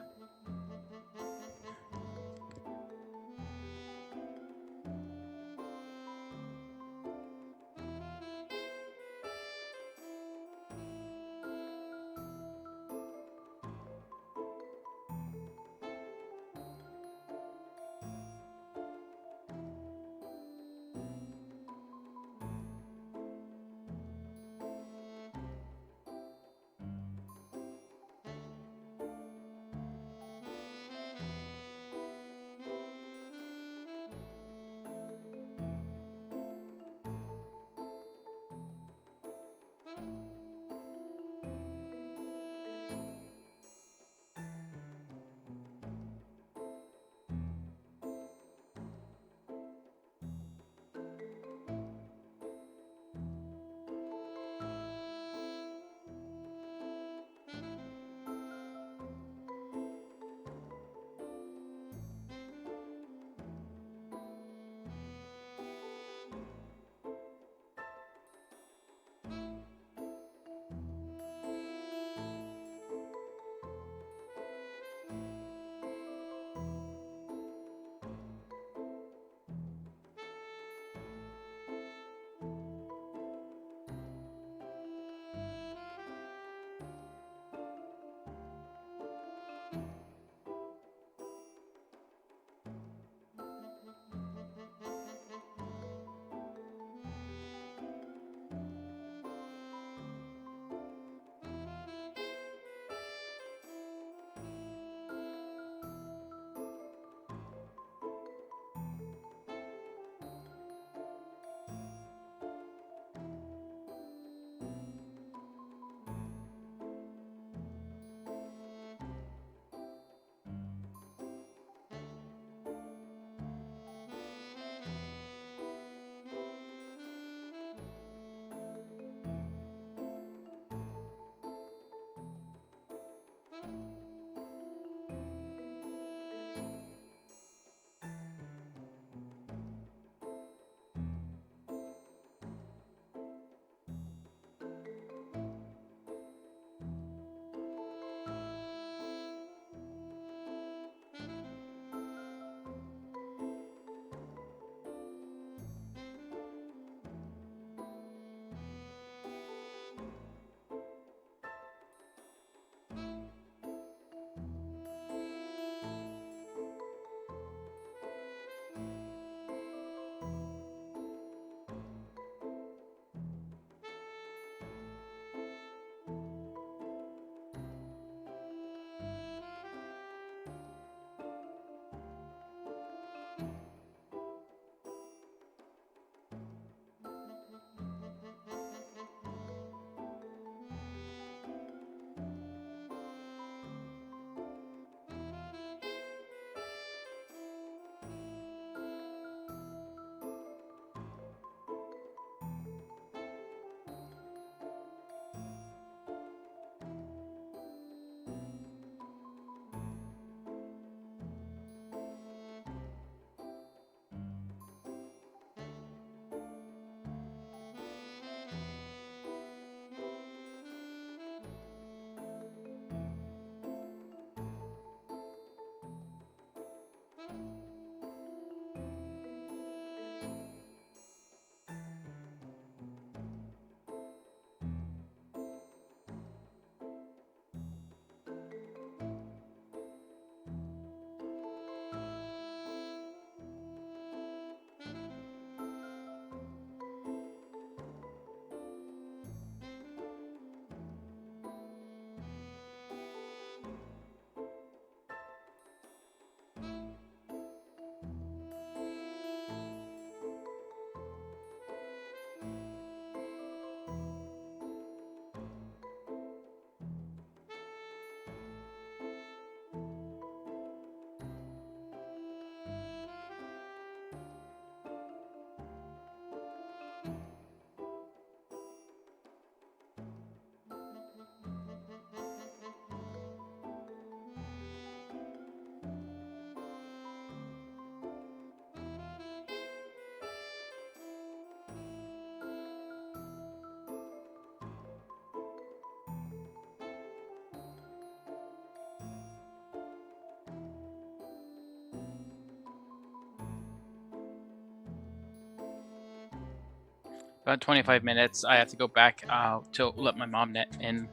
About 25 minutes. I have to go back to let my mom net in.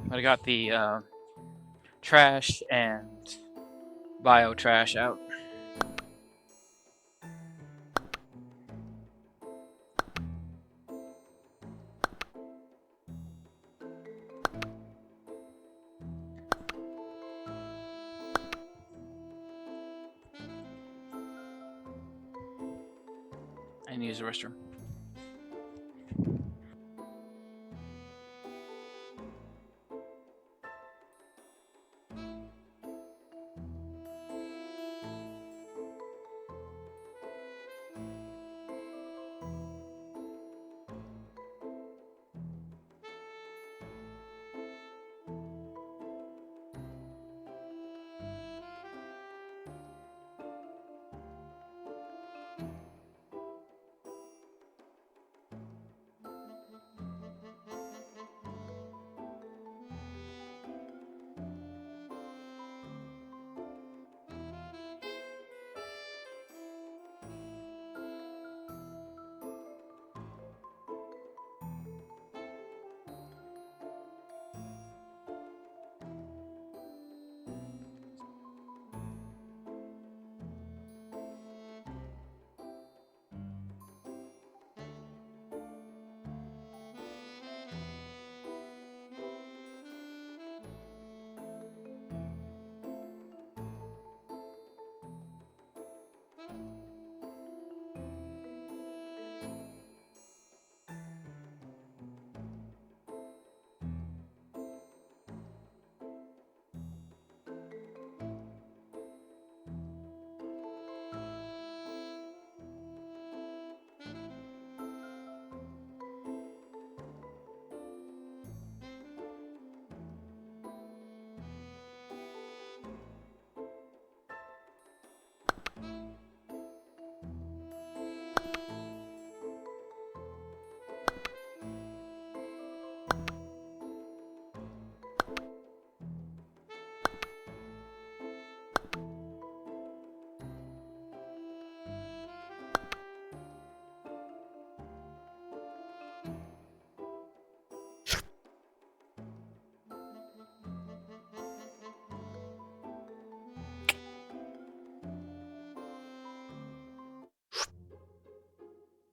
But I got the trash and bio trash out. I need to use the restroom.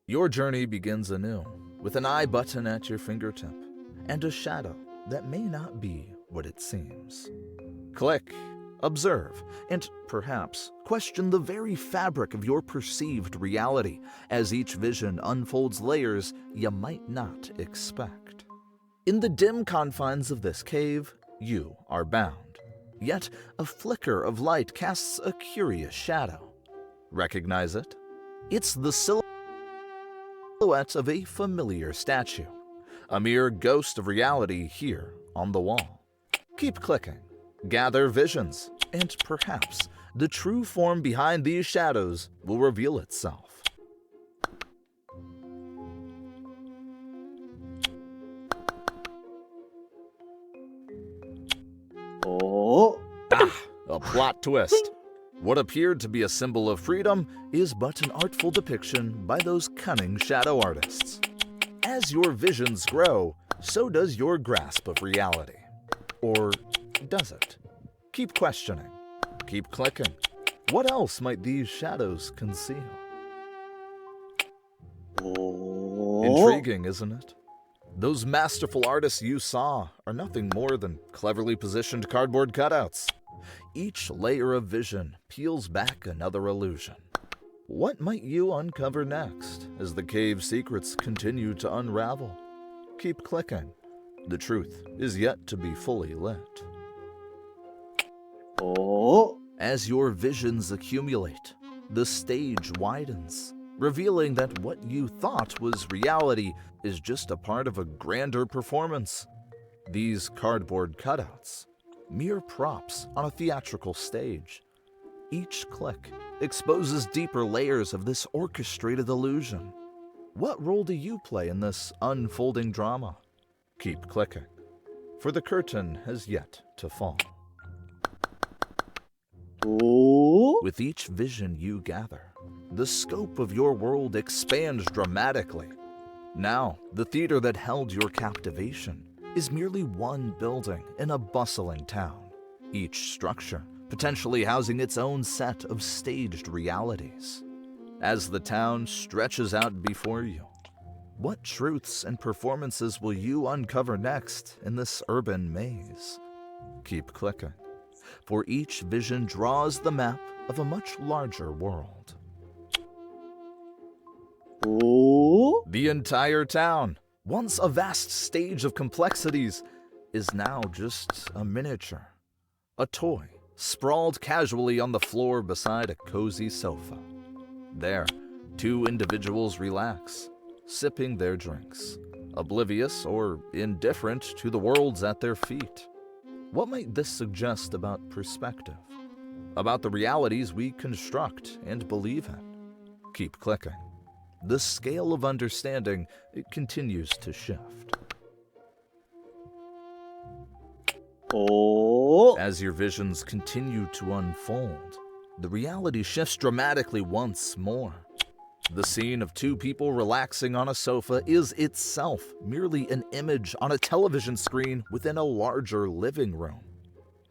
Your journey begins anew, with an I button at your fingertip, and a shadow that may not be what it seems. Click, observe, and perhaps question the very fabric of your perceived reality as each vision unfolds layers you might not expect. In the dim confines of this cave, you are bound, yet a flicker of light casts a curious shadow. Recognize it? It's the silhouette of a familiar statue, a mere ghost of reality here on the wall. Keep clicking, gather visions, and perhaps the true form behind these shadows will reveal itself. Oh. A plot twist. What appeared to be a symbol of freedom is but an artful depiction by those cunning shadow artists. As your visions grow, so does your grasp of reality. Or does it? Keep questioning. Keep clicking. What else might these shadows conceal? Oh. Intriguing, isn't it? Those masterful artists you saw are nothing more than cleverly positioned cardboard cutouts. Each layer of vision peels back another illusion. What might you uncover next as the cave's secrets continue to unravel? Keep clicking. The truth is yet to be fully lit. Oh. As your visions accumulate, the stage widens, revealing that what you thought was reality is just a part of a grander performance. These cardboard cutouts, mere props on a theatrical stage. Each click exposes deeper layers of this orchestrated illusion. What role do you play in this unfolding drama? Keep clicking, for the curtain has yet to fall. Oh. With each vision you gather, the scope of your world expands dramatically. Now, the theater that held your captivation is merely one building in a bustling town, each structure potentially housing its own set of staged realities. As the town stretches out before you, what truths and performances will you uncover next in this urban maze? Keep clicking, for each vision draws the map of a much larger world. お The entire town, once a vast stage of complexities, is now just a miniature. A toy, sprawled casually on the floor beside a cozy sofa. There, two individuals relax, sipping their drinks, oblivious or indifferent to the worlds at their feet. What might this suggest about perspective? About the realities we construct and believe in? Keep clicking. The scale of understanding continues to shift. お As your visions continue to unfold, the reality shifts dramatically once more. The scene of two people relaxing on a sofa is itself merely an image on a television screen within a larger living room.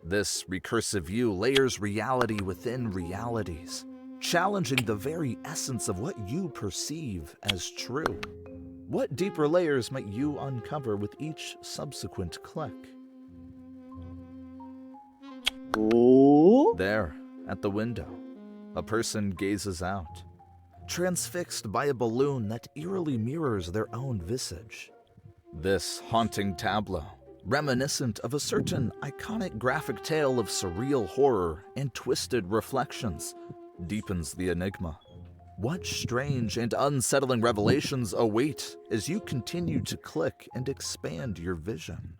This recursive view layers reality within realities, challenging the very essence of what you perceive as true. What deeper layers might you uncover with each subsequent click? お There, at the window, a person gazes out, transfixed by a balloon that eerily mirrors their own visage. This haunting tableau, reminiscent of a certain iconic graphic tale of surreal horror and twisted reflections, deepens the enigma. What strange and unsettling revelations await as you continue to click and expand your vision?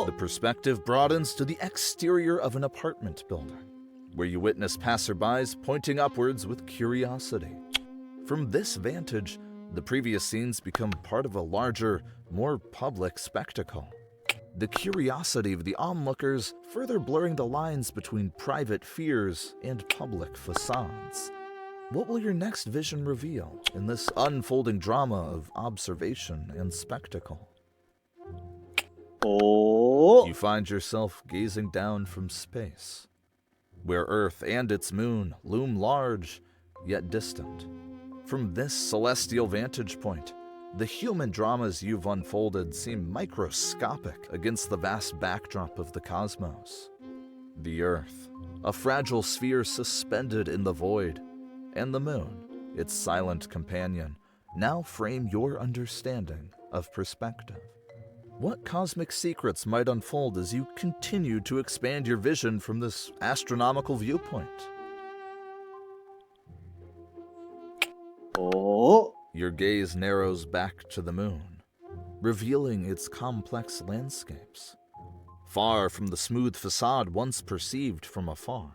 The perspective broadens to the exterior of an apartment building, where you witness passerbys pointing upwards with curiosity. From this vantage, the previous scenes become part of a larger, more public spectacle. The curiosity of the onlookers further blurring the lines between private fears and public facades. What will your next vision reveal in this unfolding drama of observation and spectacle? お You find yourself gazing down from space, where Earth and its moon loom large, yet distant. From this celestial vantage point, the human dramas you've unfolded seem microscopic against the vast backdrop of the cosmos. The Earth, a fragile sphere suspended in the void, and the moon, its silent companion, now frame your understanding of perspective. What cosmic secrets might unfold as you continue to expand your vision from this astronomical viewpoint? お Your gaze narrows back to the moon, revealing its complex landscapes. Far from the smooth facade once perceived from afar,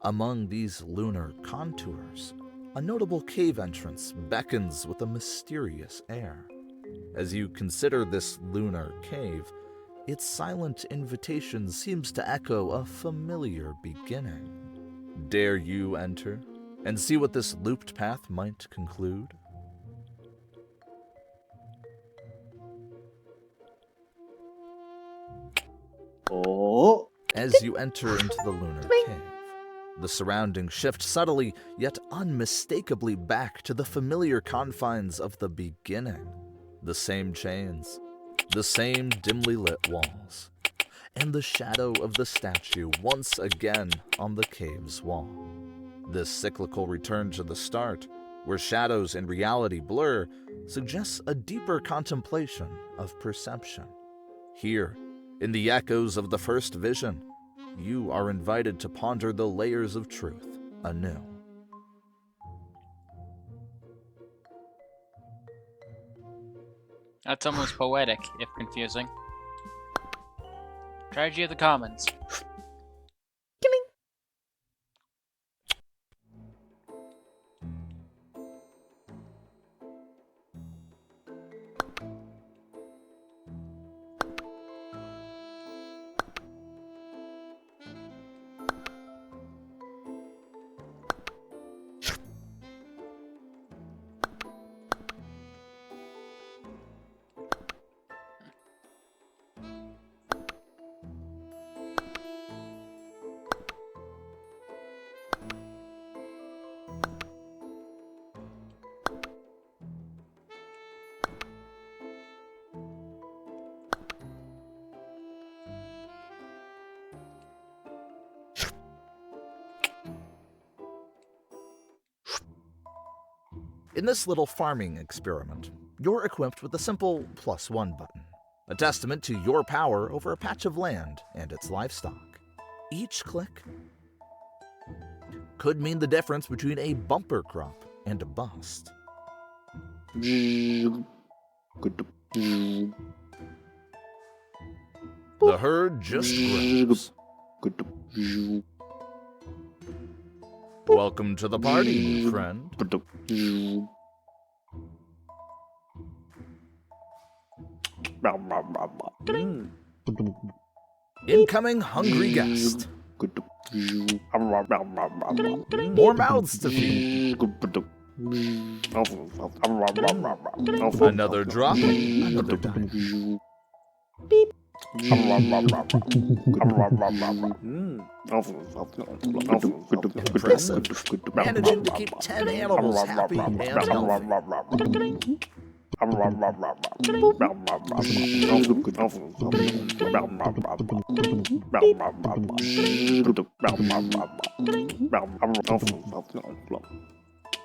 among these lunar contours, a notable cave entrance beckons with a mysterious air. As you consider this lunar cave, its silent invitation seems to echo a familiar beginning. Dare you enter and see what this looped path might conclude?お As you enter into the lunar cave, the surroundings shift subtly yet unmistakably back to the familiar confines of the beginning. The same chains, the same dimly lit walls, and the shadow of the statue once again on the cave's wall. This cyclical return to the start, where shadows and reality blur, suggests a deeper contemplation of perception. Here, in the echoes of the first vision, you are invited to ponder the layers of truth anew. That's almost poetic, if confusing. Tragedy of the Commons. In this little farming experiment, you're equipped with a simple +1 button, a testament to your power over a patch of land and its livestock. Each click could mean the difference between a bumper crop and a bust. The herd just grows. Welcome to the party, friend. Incoming hungry guest. More mouths to feed. Another drop, another dime. Impressive. Managing to keep 10 animals happy and healthy.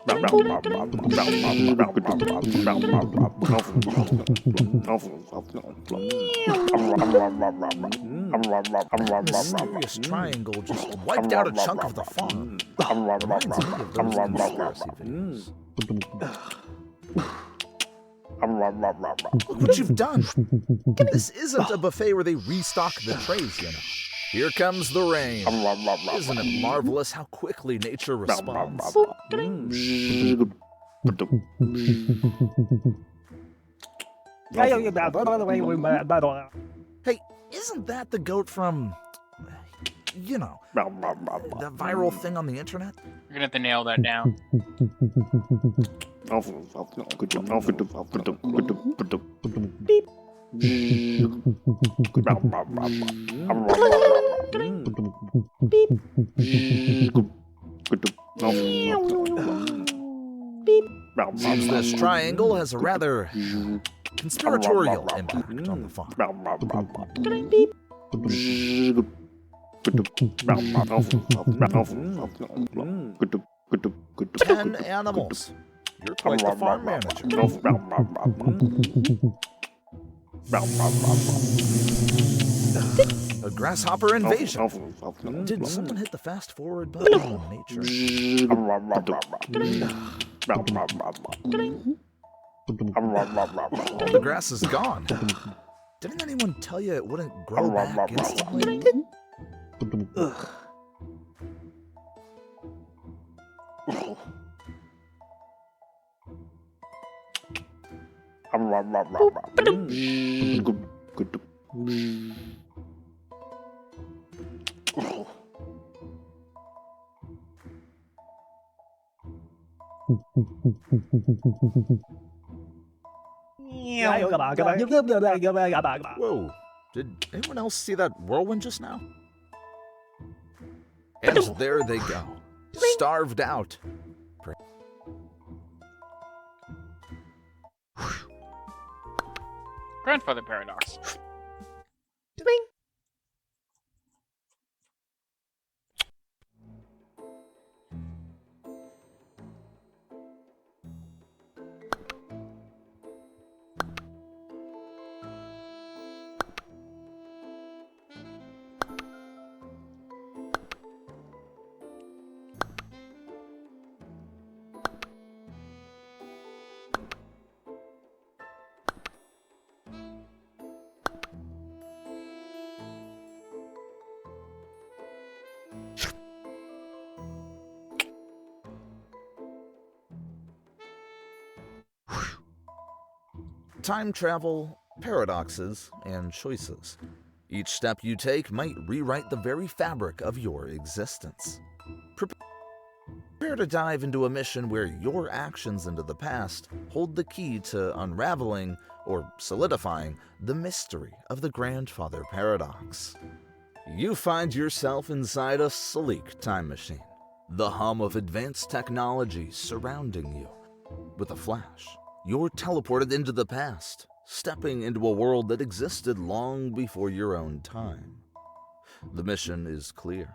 That mysterious triangle just wiped out a chunk of the farm. Reminds me of those conspiracy videos. Look what you've done. This isn't a buffet where they restock the trays, you know. Here comes the rain. Isn't it marvelous how quickly nature responds? Hey, isn't that the goat from, you know, the viral thing on the internet? You're gonna have to nail that down. Seems this triangle has a rather conspiratorial impact on the farm. 10 animals. You're quite the farm manager. A grasshopper invasion. Did someone hit the fast forward button on nature? All the grass is gone. Didn't anyone tell you it wouldn't grow back instantly? Whoa, did anyone else see that whirlwind just now? And there they go, starved out. Grandfather paradox. Time travel, paradoxes, and choices. Each step you take might rewrite the very fabric of your existence. Prepare to dive into a mission where your actions into the past hold the key to unraveling or solidifying the mystery of the Grandfather Paradox. You find yourself inside a sleek time machine, the hum of advanced technology surrounding you. With a flash, you're teleported into the past, stepping into a world that existed long before your own time. The mission is clear.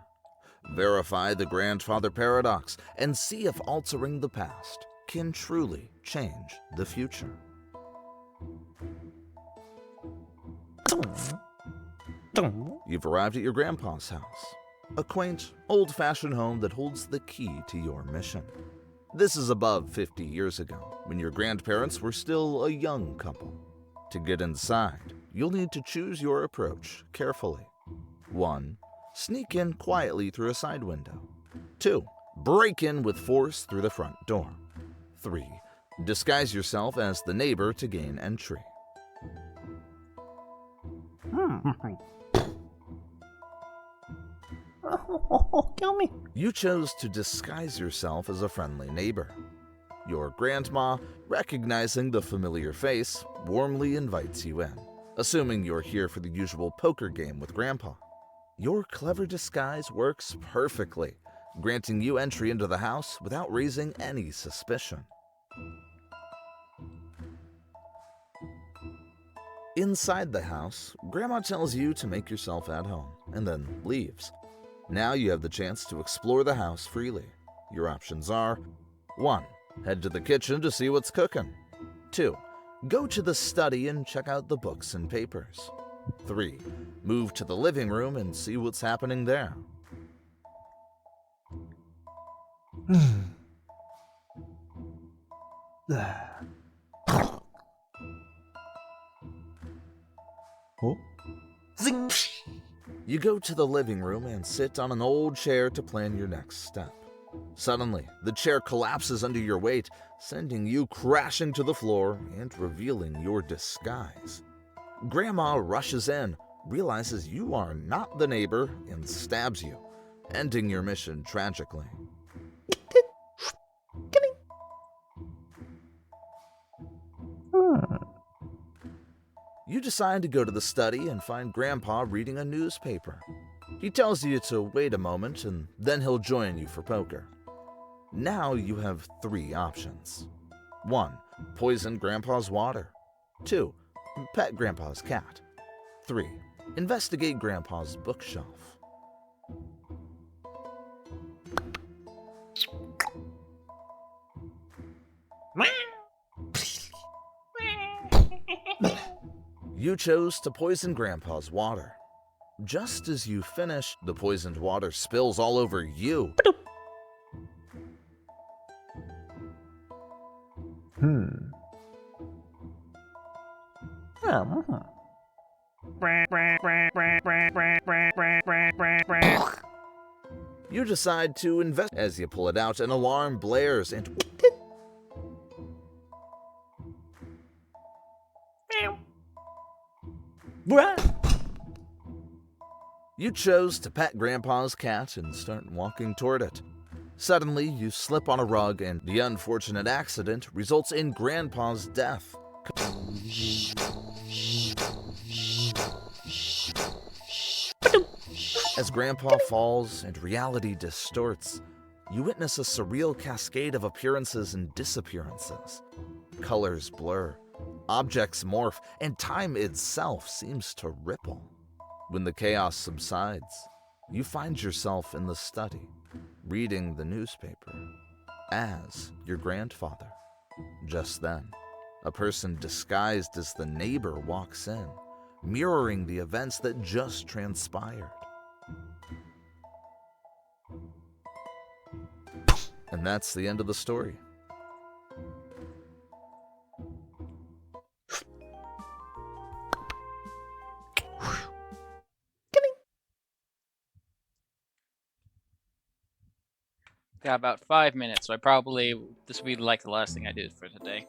Verify the Grandfather Paradox and see if altering the past can truly change the future. You've arrived at your grandpa's house, a quaint, old-fashioned home that holds the key to your mission. This is above 50 years ago, when your grandparents were still a young couple. To get inside, you'll need to choose your approach carefully. 1. Sneak in quietly through a side window. 2. Break in with force through the front door. 3. Disguise yourself as the neighbor to gain entry. Kill me. You chose to disguise yourself as a friendly neighbor. Your grandma, recognizing the familiar face, warmly invites you in, assuming you're here for the usual poker game with Grandpa. Your clever disguise works perfectly, granting you entry into the house without raising any suspicion. Inside the house, Grandma tells you to make yourself at home, and then leaves. Now you have the chance to explore the house freely. Your options are: 1. Head to the kitchen to see what's cooking. 2. Go to the study and check out the books and papers. 3. Move to the living room and see what's happening there. Oh? Zing. You go to the living room and sit on an old chair to plan your next step. Suddenly, the chair collapses under your weight, sending you crashing to the floor and revealing your disguise. Grandma rushes in, realizes you are not the neighbor, and stabs you, ending your mission tragically. You decide to go to the study and find Grandpa reading a newspaper. He tells you to wait a moment and then he'll join you for poker. Now you have 3 options. 1. Poison Grandpa's water. 2. Pet Grandpa's cat. 3. Investigate Grandpa's bookshelf. You chose to poison Grandpa's water. Just as you finish, the poisoned water spills all over you. You decide to invest. As you pull it out, an alarm blares and you chose to pet Grandpa's cat and start walking toward it. Suddenly, you slip on a rug and the unfortunate accident results in Grandpa's death. As Grandpa falls and reality distorts, you witness a surreal cascade of appearances and disappearances. Colors blur, objects morph, and time itself seems to ripple. When the chaos subsides, you find yourself in the study, reading the newspaper, as your grandfather. Just then, a person disguised as the neighbor walks in, mirroring the events that just transpired. And that's the end of the story. Got about 5 minutes, so this will be like the last thing I did for today.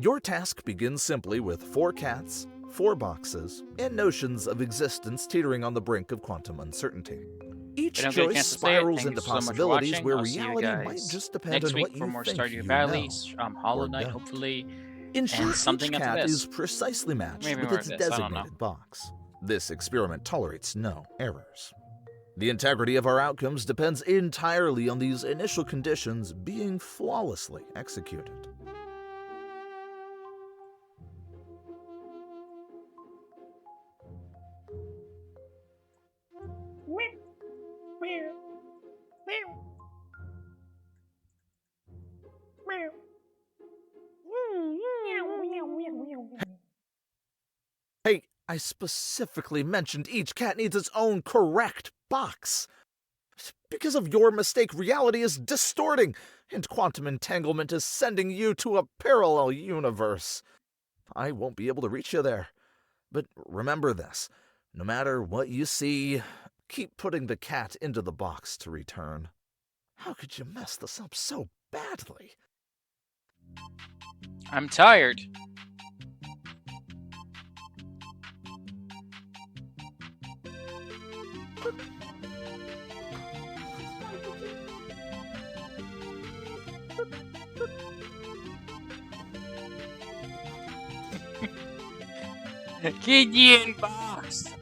Your task begins simply with 4 cats, 4 boxes, and notions of existence teetering on the brink of quantum uncertainty. Each If I don't get a choice chance to say it, spirals thank into you so much for possibilities watching. where I'll see you reality might guys just depend next on week what for you more think Stardew you Valley, know Hollow or Knight, don't. hopefully, Ensure and something each after cat this. is precisely matched Maybe with more its of this, I don't know. designated box. This experiment tolerates no errors. The integrity of our outcomes depends entirely on these initial conditions being flawlessly executed. Hey, I specifically mentioned each cat needs its own correct box. Because of your mistake, reality is distorting, and quantum entanglement is sending you to a parallel universe. I won't be able to reach you there. But remember this, no matter what you see, keep putting the cat into the box to return. How could you mess this up so badly? I'm tired. Gideon box.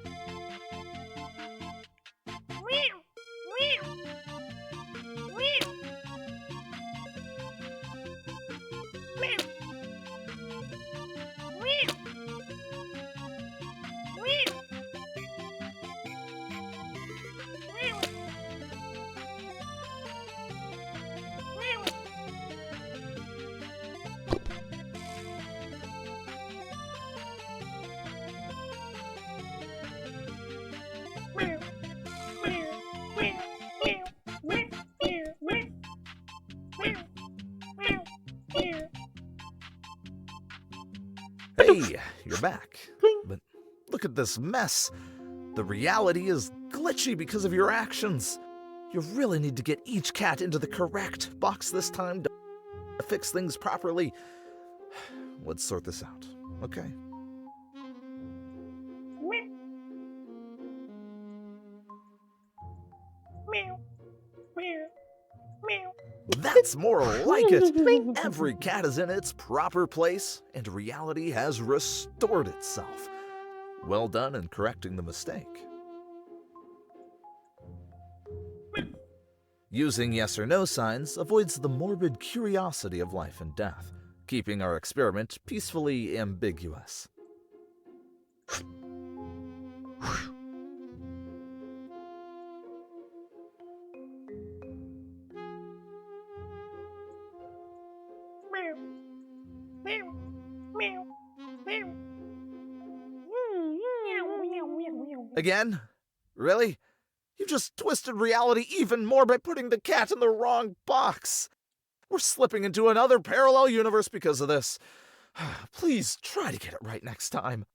Hey, you're back. But look at this mess. The reality is glitchy because of your actions. You really need to get each cat into the correct box this time to fix things properly. Let's sort this out, okay? That's more like it. Every cat is in its proper place, and reality has restored itself. Well done in correcting the mistake. Using yes or no signs avoids the morbid curiosity of life and death, keeping our experiment peacefully ambiguous. Again? Really? You just twisted reality even more by putting the cat in the wrong box. We're slipping into another parallel universe because of this. Please try to get it right next time.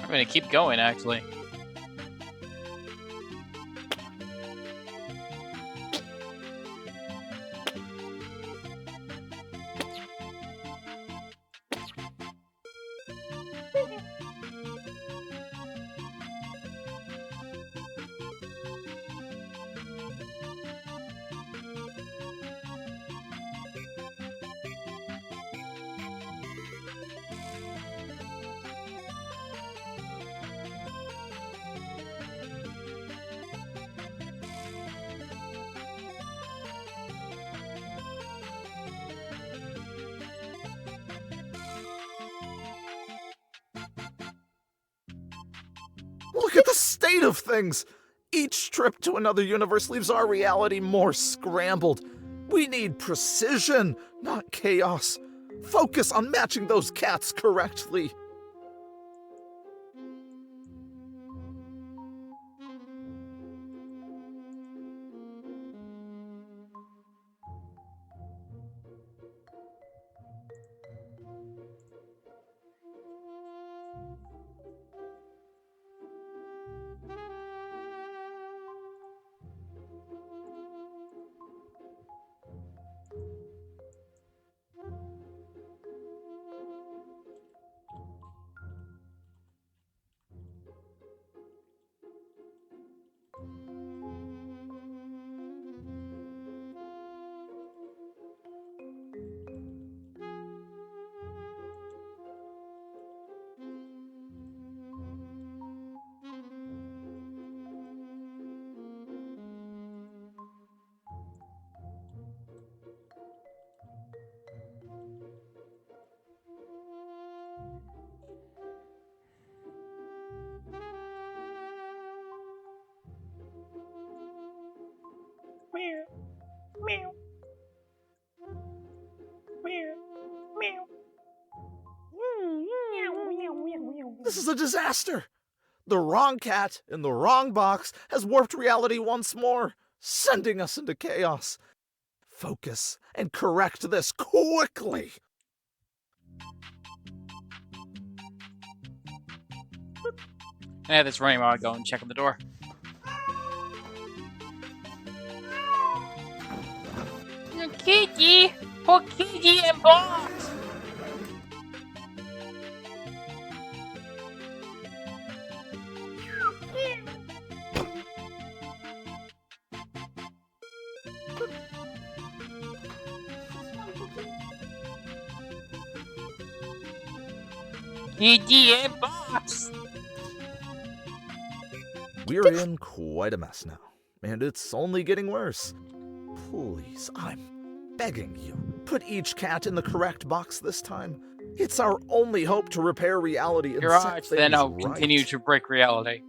I'm gonna keep going, actually. Look at the state of things! Each trip to another universe leaves our reality more scrambled. We need precision, not chaos. Focus on matching those cats correctly. This is a disaster. The wrong cat in the wrong box has warped reality once more, sending us into chaos. Focus and correct this quickly. I have this running while I go and check on the door. Kiki! For Kiki and Box! Kiki and Box! We're in quite a mess now, and it's only getting worse. Please, I'm begging you, put each cat in the correct box this time. It's our only hope to repair reality and set Garage, things then I'll right. continue to break reality.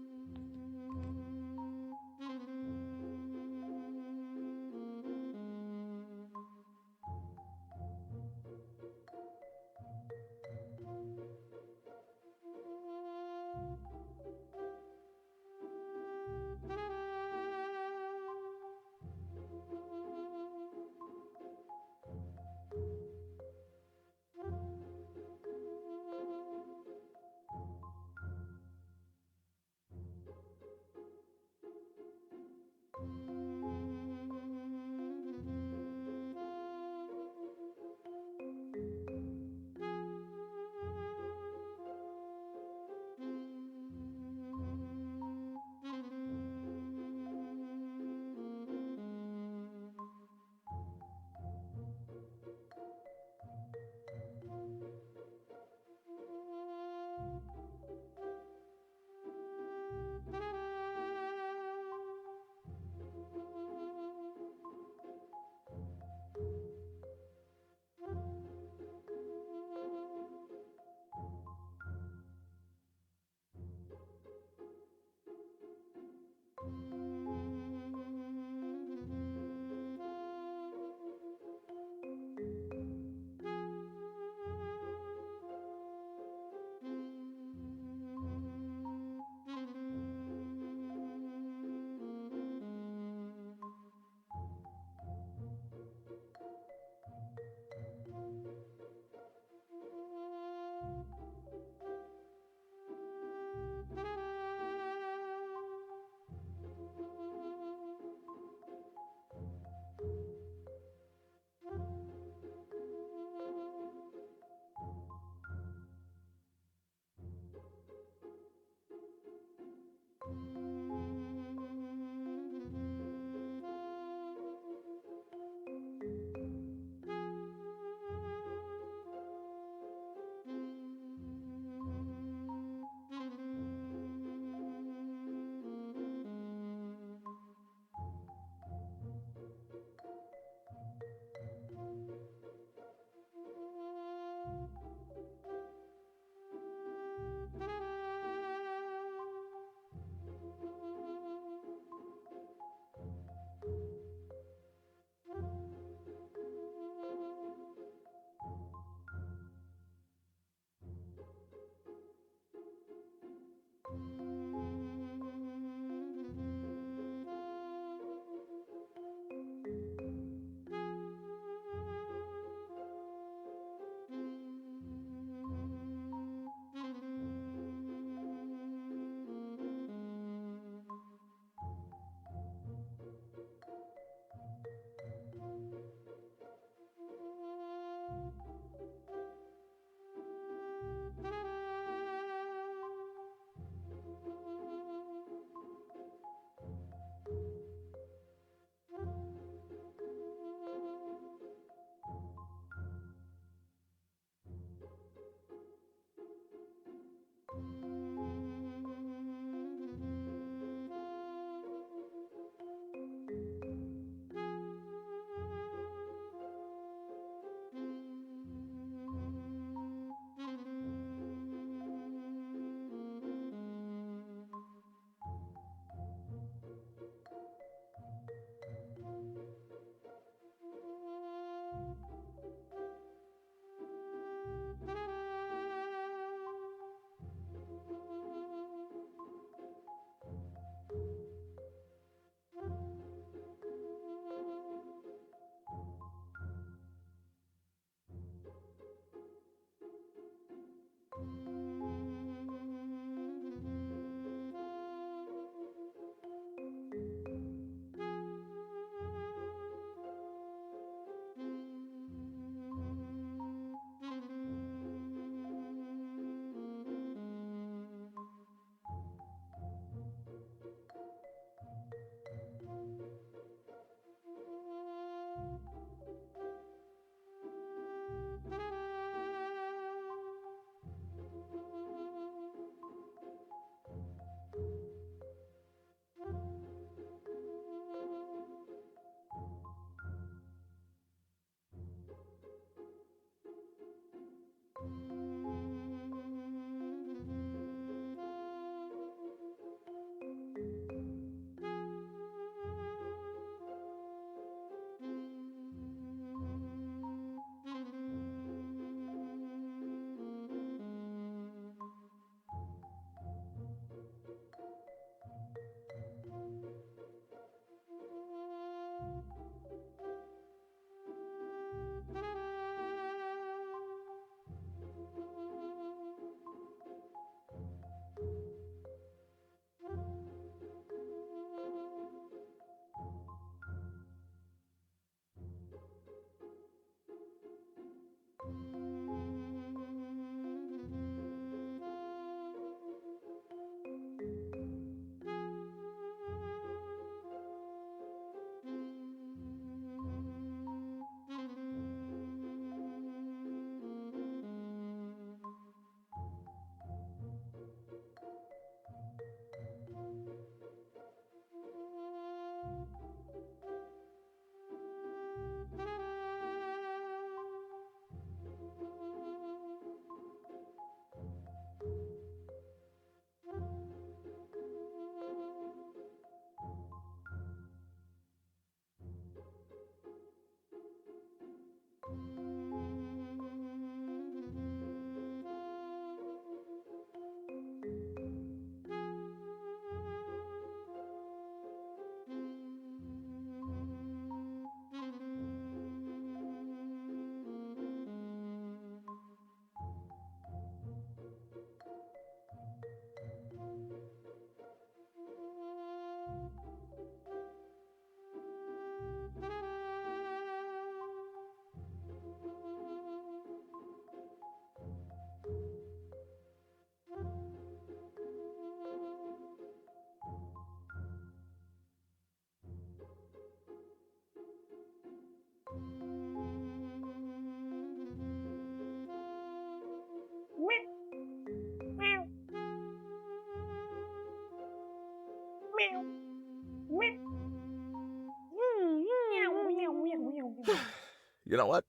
You know what?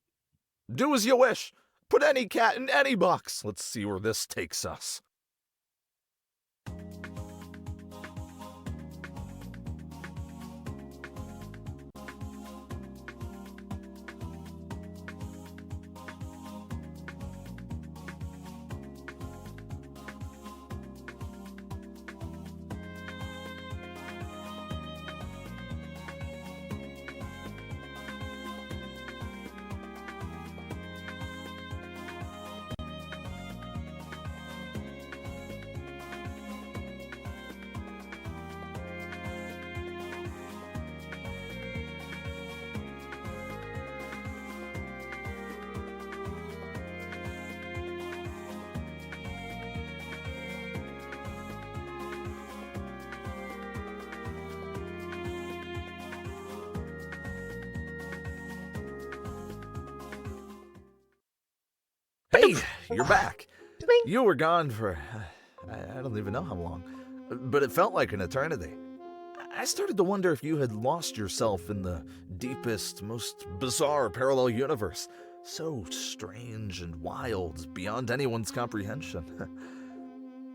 Do as you wish. Put any cat in any box. Let's see where this takes us. Hey, you're back. You were gone for, I don't even know how long, but it felt like an eternity. I started to wonder if you had lost yourself in the deepest, most bizarre parallel universe. So strange and wild, beyond anyone's comprehension.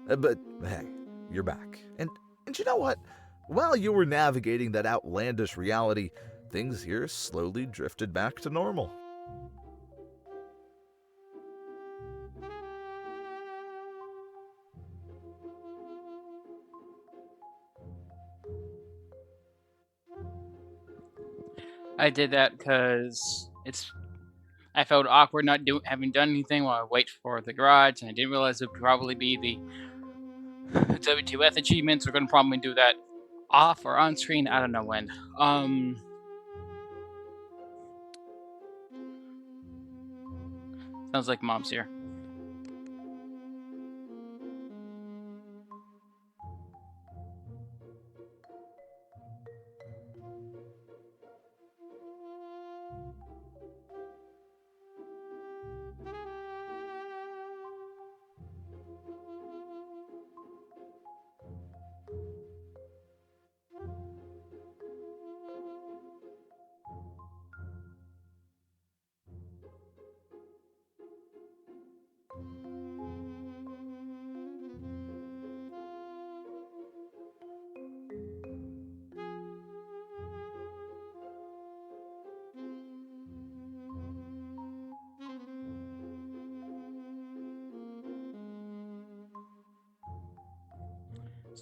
But hey, you're back. And you know what? While you were navigating that outlandish reality, things here slowly drifted back to normal. I did that because I felt awkward not having done anything while I wait for the garage, and I didn't realize it would probably be the WTF achievements. We're gonna probably do that off or on screen. I don't know when. Sounds like Mom's here.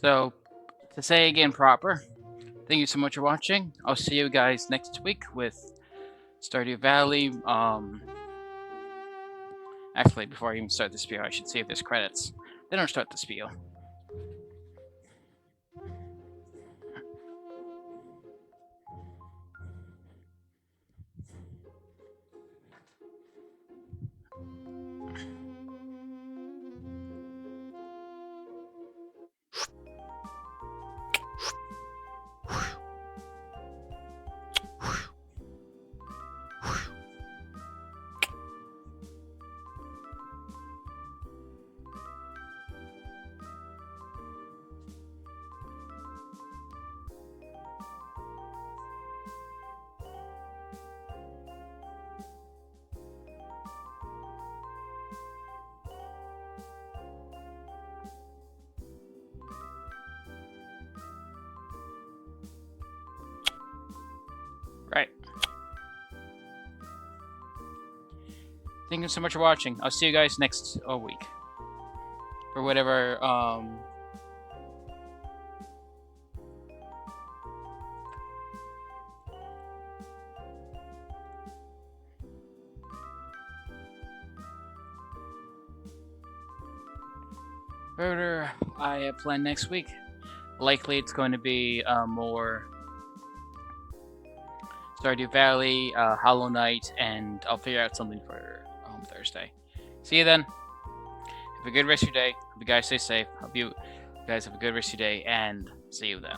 So, to say again proper, thank you so much for watching. I'll see you guys next week with Stardew Valley. Actually, before I even start the spiel, I should see if there's credits. Then I'll start the spiel. Right. Thank you so much for watching. I'll see you guys next week. For whatever, whatever I have planned next week. Likely it's going to be more Stardew Valley, Hollow Knight, and I'll figure out something for Thursday. See you then. Have a good rest of your day. Hope you guys stay safe. Hope you guys have a good rest of your day, and see you then.